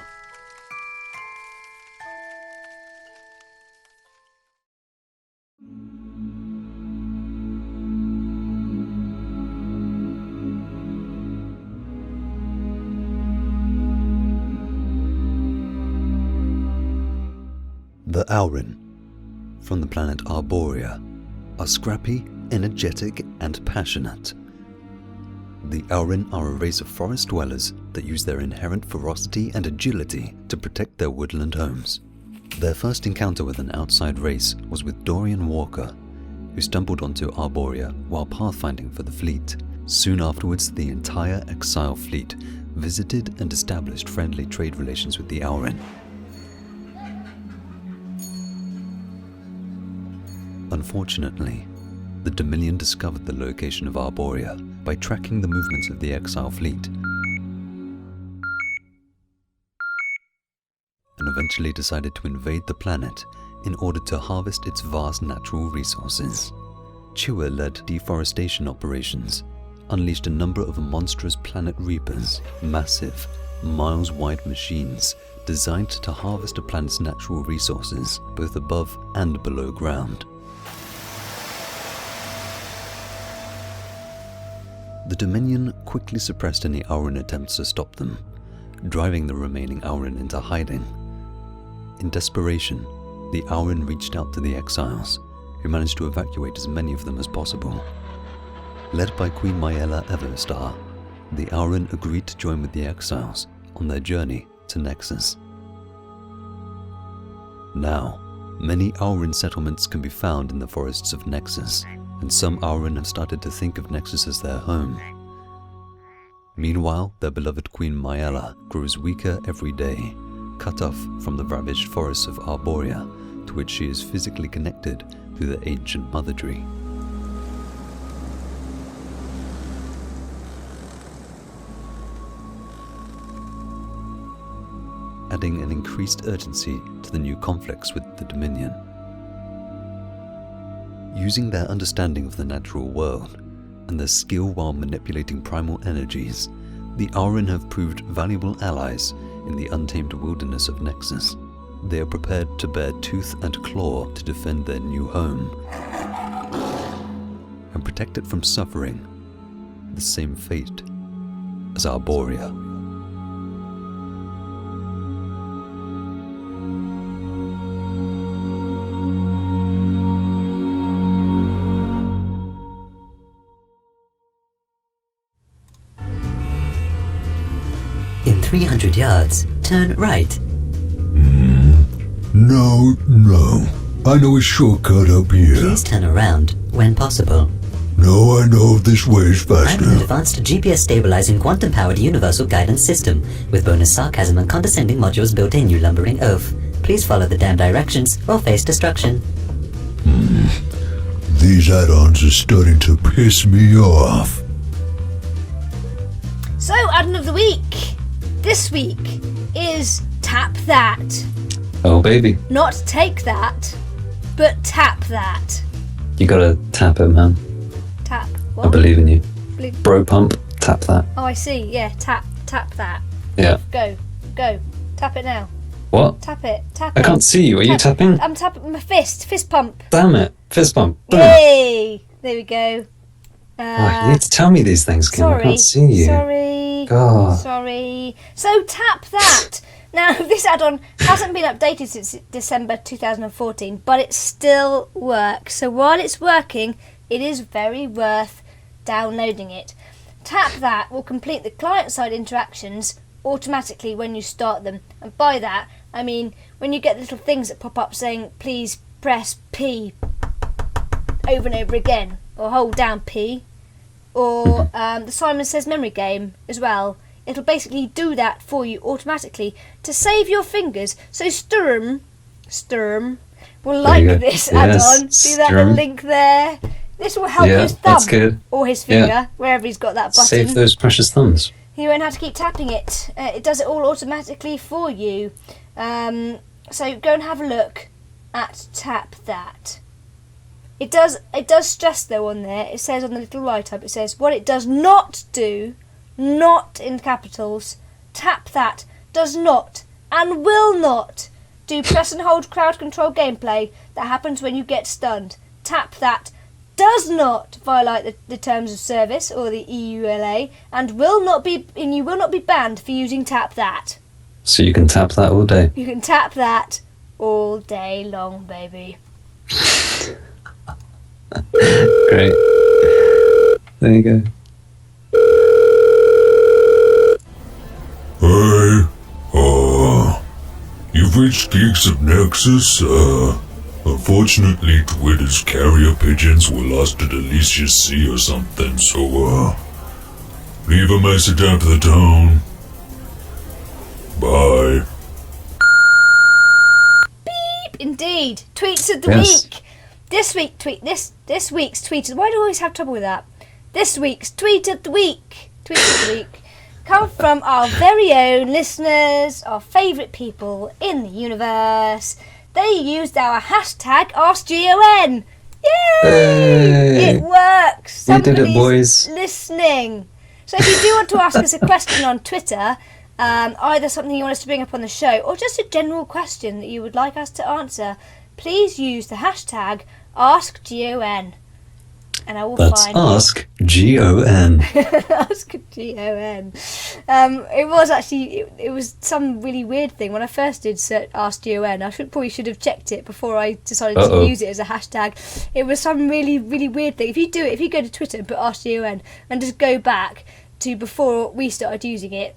The Aurin, from the planet Arborea, are scrappy, energetic, and passionate. The Aurin are a race of forest dwellers that use their inherent ferocity and agility to protect their woodland homes. Their first encounter with an outside race was with Dorian Walker, who stumbled onto Arborea while pathfinding for the fleet. Soon afterwards, the entire Exile fleet visited and established friendly trade relations with the Aurin. Unfortunately, the Dominion discovered the location of Arborea by tracking the movements of the Exile fleet, and eventually decided to invade the planet in order to harvest its vast natural resources. Chewer-led deforestation operations unleashed a number of monstrous planet reapers, massive, miles-wide machines designed to harvest a planet's natural resources, both above and below ground. The Dominion quickly suppressed any Aurin attempts to stop them, driving the remaining Aurin into hiding. In desperation, the Aurin reached out to the exiles, who managed to evacuate as many of them as possible. Led by Queen Myella Wildstar, the Aurin agreed to join with the exiles on their journey to Nexus. Now, many Aurin settlements can be found in the forests of Nexus, and some Aurin have started to think of Nexus as their home. Meanwhile, their beloved Queen Myella grows weaker every day, cut off from the ravaged forests of Arborea, to which she is physically connected through the ancient Mother Tree. Adding an increased urgency to the new conflicts with the Dominion. Using their understanding of the natural world and their skill while manipulating primal energies, the Aurin have proved valuable allies in the untamed wilderness of Nexus. They are prepared to bear tooth and claw to defend their new home and protect it from suffering the same fate as Arborea. In 300 yards, turn right. No. I know a shortcut up here. Please turn around when possible. No, I know this way is faster. I'm an advanced GPS-stabilizing quantum-powered universal guidance system with bonus sarcasm and condescending modules built in, you lumbering oaf. Please follow the damn directions or face destruction. These add-ons are starting to piss me off. So, add-on of the week. This week is Tap That. Oh, baby. Not Take That, but Tap That. You gotta tap it, man. Tap. I What? believe in you. Believe- Bro pump, tap that. Oh, I see. Yeah, tap that. Yeah. Go. Tap it now. What? Tap it. I can't see you. Are you tapping? I'm tapping my fist pump. Damn it. Fist bump. Boom. Yay! There we go. Oh, you need to tell me these things, Kim. I can't see you. God. Sorry. So Tap That. Now, this add-on hasn't been updated since December 2014, but it still works. So while it's working, it is very worth downloading it. Tap That will complete the client-side interactions automatically when you start them. And by that, I mean when you get little things that pop up saying, please press P over and over again, or hold down P, or the Simon Says memory game as well. It'll basically do that for you automatically to save your fingers. So Sturm will like this add-on. See that little link there? This will help his thumb or his finger, wherever he's got that button. Save those precious thumbs. You won't have to keep tapping it. It does it all automatically for you. So go and have a look at Tap That. It does stress though on there. It says on the little write-up, it says what it does not do, not in capitals. Tap That does not and will not do press and hold crowd control gameplay that happens when you get stunned. Tap That does not violate the terms of service or the EULA and you will not be banned for using Tap That. So you can tap that all day. You can tap that all day long, baby. Great. There you go. Hey, you've reached Geeks of Nexus. Unfortunately, Twitter's carrier pigeons were lost at Alicia's Sea or something, so, leave a message after the tone. Bye. Beep, indeed. Tweets of the week. This week's tweet. Why do I always have trouble with that? This week's tweet of the week. Come from our very own listeners, our favourite people in the universe. They used our hashtag AskGON. Yay! Hey. It works. Somebody's Somebody's did it, boys. listening. So if you do want to ask us a question on Twitter, either something you want us to bring up on the show or just a general question that you would like us to answer, please use the hashtag AskGON. And I will find Ask GON. Ask GON. It was some really weird thing when I first did search Ask GON. I probably should have checked it before I decided to use it as a hashtag. It was some really, really weird thing. If you go to Twitter and put Ask GON and just go back to before we started using it,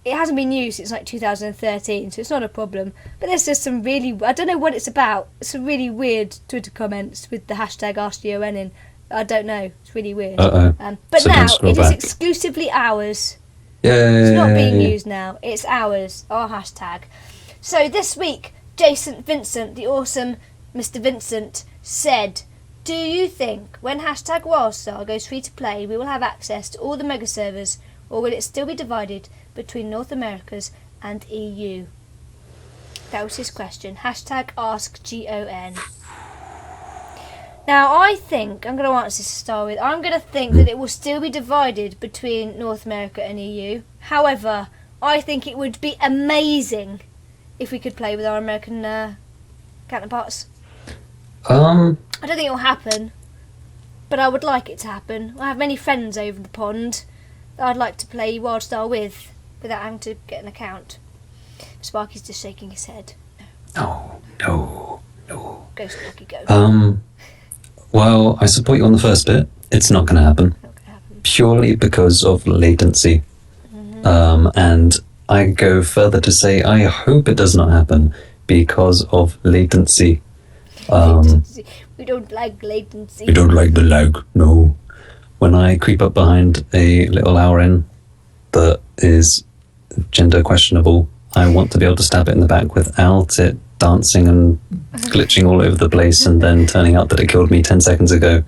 it hasn't been used since like 2013, so it's not a problem. But there's just some really, I don't know what it's about. Some really weird Twitter comments with the hashtag AskGON in. I don't know. It's really weird. But So now scroll it is back. exclusively ours. Yay. It's not being used now. It's ours. Our hashtag. So this week, Jason Vincent, the awesome Mr. Vincent, said, do you think when hashtag Wildstar goes free to play, we will have access to all the mega servers, or will it still be divided between North Americas and EU? That was his question. Hashtag AskGON. Now, I think, I'm going to answer this to start with, I'm going to think that it will still be divided between North America and EU. However, I think it would be amazing if we could play with our American counterparts. I don't think it will happen, but I would like it to happen. I have many friends over the pond that I'd like to play Wildstar with without having to get an account. Sparky's just shaking his head. No. Go, Sparky, go. Well, I support you on the first bit. It's not going to happen. Purely because of latency. And I go further to say I hope it does not happen because of latency. We don't like latency. We don't like the lag, no. when I creep up behind a little Aurin that is gender questionable, I want to be able to stab it in the back without it dancing and glitching all over the place and then turning out that it killed me 10 seconds ago.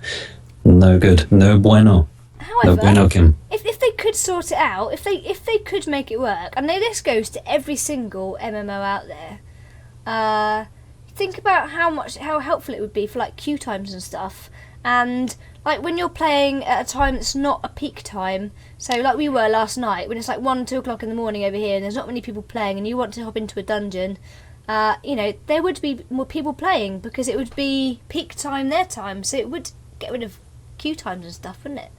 No good. No bueno. However, no bueno, Kim. If they could sort it out, if they could make it work, I know this goes to every single MMO out there. Think about how helpful it would be for like queue times and stuff, and like when you're playing at a time that's not a peak time. So like we were last night when it's like 1-2 o'clock in the morning over here, and there's not many people playing, and you want to hop into a dungeon. There would be more people playing because it would be peak time their time, so it would get rid of queue times and stuff, wouldn't it?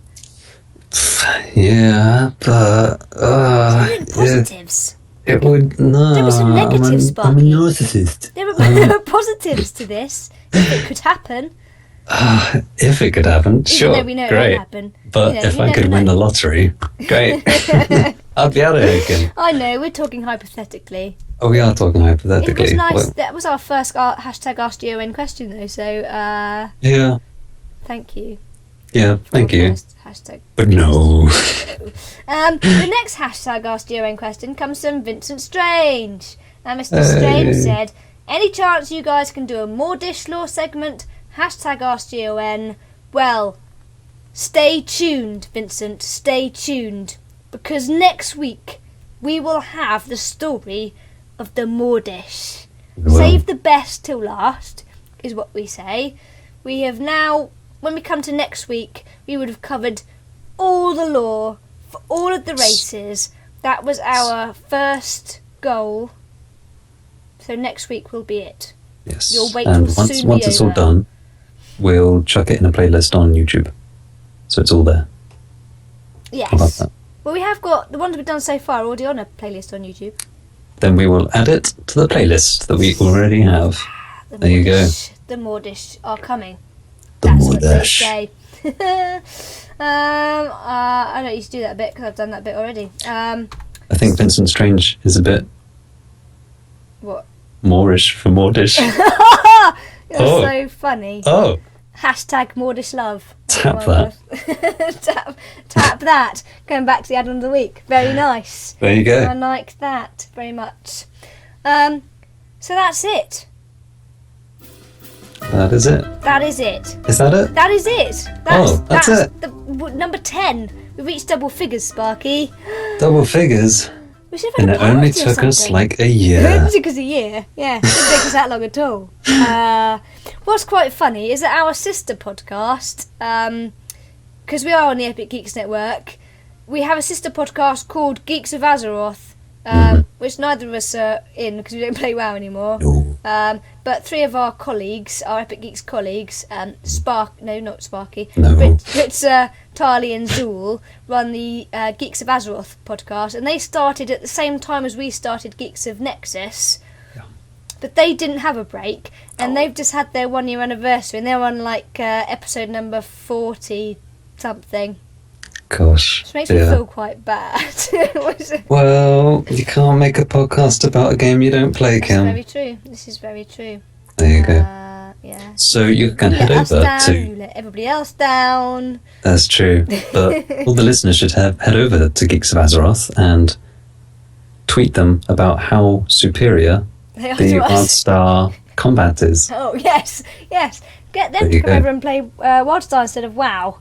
Yeah, but positives. It would no. There were some negatives, Sparky. I'm a narcissist. There were positives to this. If it could happen. If it could happen, sure, Even though we know great. It won't happen. But if I could win the lottery, great. I'd be out of here again. I know, we're talking hypothetically. Oh, we are talking hypothetically. It was nice. Well, that was our first hashtag Ask GON question, though. So, yeah. Thank you. Yeah, thank you. Hashtag. But no. The next hashtag Ask GON question comes from Vincent Strange. And Mr. Strange said, "Any chance you guys can do a more dish lore segment? Hashtag Ask GON. Well, stay tuned, Vincent. Stay tuned, because next week we will have the story of the Mordish. Save the best till last, is what we say. We have now, when we come to next week, we would have covered all the lore for all of the races. That was our first goal. So next week will be it. Yes. You'll wait and till once soon once be it's all over. done, we'll chuck it in a playlist on YouTube, so it's all there. Yes. How about that? Well, we have got the ones we've done so far already on a playlist on YouTube. Then we will add it to the playlist that we already have. There you go. The Mordish are coming. The That's what they Mordish. say. I don't used to do that bit because I've done that bit already. I think Vincent Strange is a bit What? Moorish for Mordish. You're so funny. Oh, Hashtag Mordish love. Tap Oh my God. tap that. Going back to the add-on of the week. Very nice. there you I go. like that very much. So that's it. That is it. That is it. Is that it? That is it. That's it. Number 10. We reached double figures, Sparky. Double figures. We should have And had it a only party or took us something. like a It year. only took us a year. Yeah, it didn't take us that long at all. What's quite funny is that our sister podcast, because we are on the Epic Geeks Network, we have a sister podcast called Geeks of Azeroth, which neither of us are in because we don't play WoW anymore. No. But three of our colleagues, our Epic Geeks colleagues, not Sparky, No. Ritza, Tali and Zool, run the Geeks of Azeroth podcast, and they started at the same time as we started Geeks of Nexus. Yeah. But they didn't have a break, and they've just had their 1 year anniversary, and they're on like episode number 40 something. Gosh. Which makes me yeah. feel quite bad. Well, you can't make a podcast about a game you don't play, That's Kim. very true. This is very true. There you go. Yeah. So you can You head let us over down, to. you let everybody else down. That's true. But all the listeners should head over to Geeks of Azeroth and tweet them about how superior They are the to us. Wildstar combat is. Oh, yes. Get them There to you come go. over and play Wildstar instead of WoW.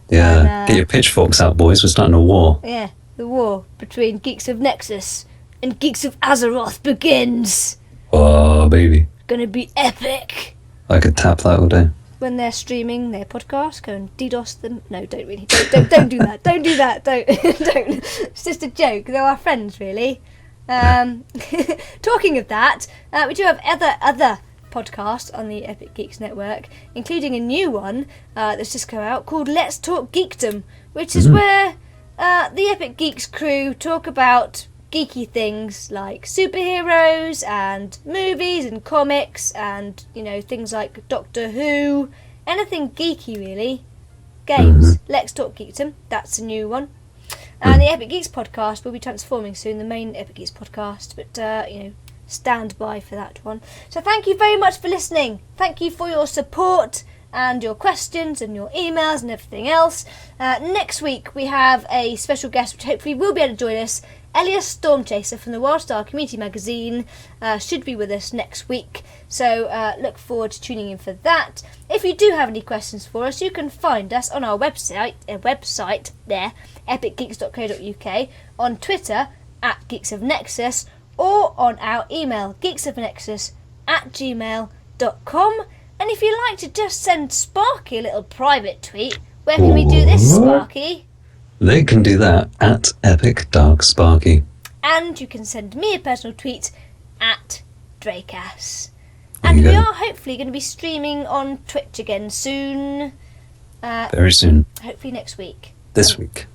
Yeah. And, Get your pitchforks out, boys. We're starting a war. Yeah, the war between Geeks of Nexus and Geeks of Azeroth begins. Oh, baby. Gonna be epic. I could tap that all day. When they're streaming their podcast, go and DDoS them. No, don't really. Don't do that. Don't do that. Don't. It's just a joke. They're our friends, really. Talking of that, we do have other podcasts on the Epic Geeks Network, including a new one that's just come out called Let's Talk Geekdom, which is where the Epic Geeks crew talk about geeky things like superheroes and movies and comics and, things like Doctor Who, anything geeky really. Games. Let's Talk Geekdom, that's a new one. And the Epic Geeks podcast will be transforming soon, the main Epic Geeks podcast, but, stand by for that one. So thank you very much for listening. Thank you for your support. and your questions and your emails and everything else. Next week we have a special guest which hopefully will be able to join us. Elias Stormchaser from the Wildstar Community Magazine should be with us next week, so look forward to tuning in for that. If you do have any questions for us, you can find us on our website there, epicgeeks.co.uk, on Twitter @Geeks of Nexus, or on our email geeksofnexus@gmail.com. And if you'd like to just send Sparky a little private tweet, where can we do this, Sparky? They can do that at Epic Dark Sparky. And you can send me a personal tweet @Drakeass. And we are hopefully going to be streaming on Twitch again soon. Very soon. Hopefully next week. This week.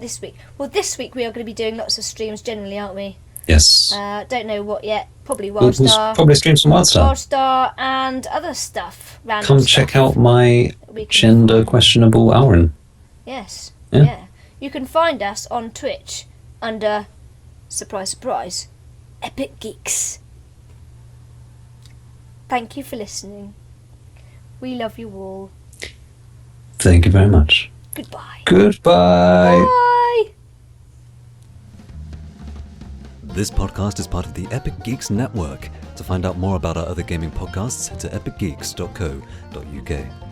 Well, this week we are going to be doing lots of streams generally, aren't we? Yes. Don't know what yet. Probably Wildstar. We'll probably stream some Wildstar. Wildstar and other stuff. Random Come stuff. check out my gender questionable Aurin. Yes. Yeah. Yeah. You can find us on Twitch under, surprise, surprise, Epic Geeks. Thank you for listening. We love you all. Thank you very much. Goodbye. Goodbye. Bye. This podcast is part of the Epic Geeks Network. To find out more about our other gaming podcasts, head to epicgeeks.co.uk.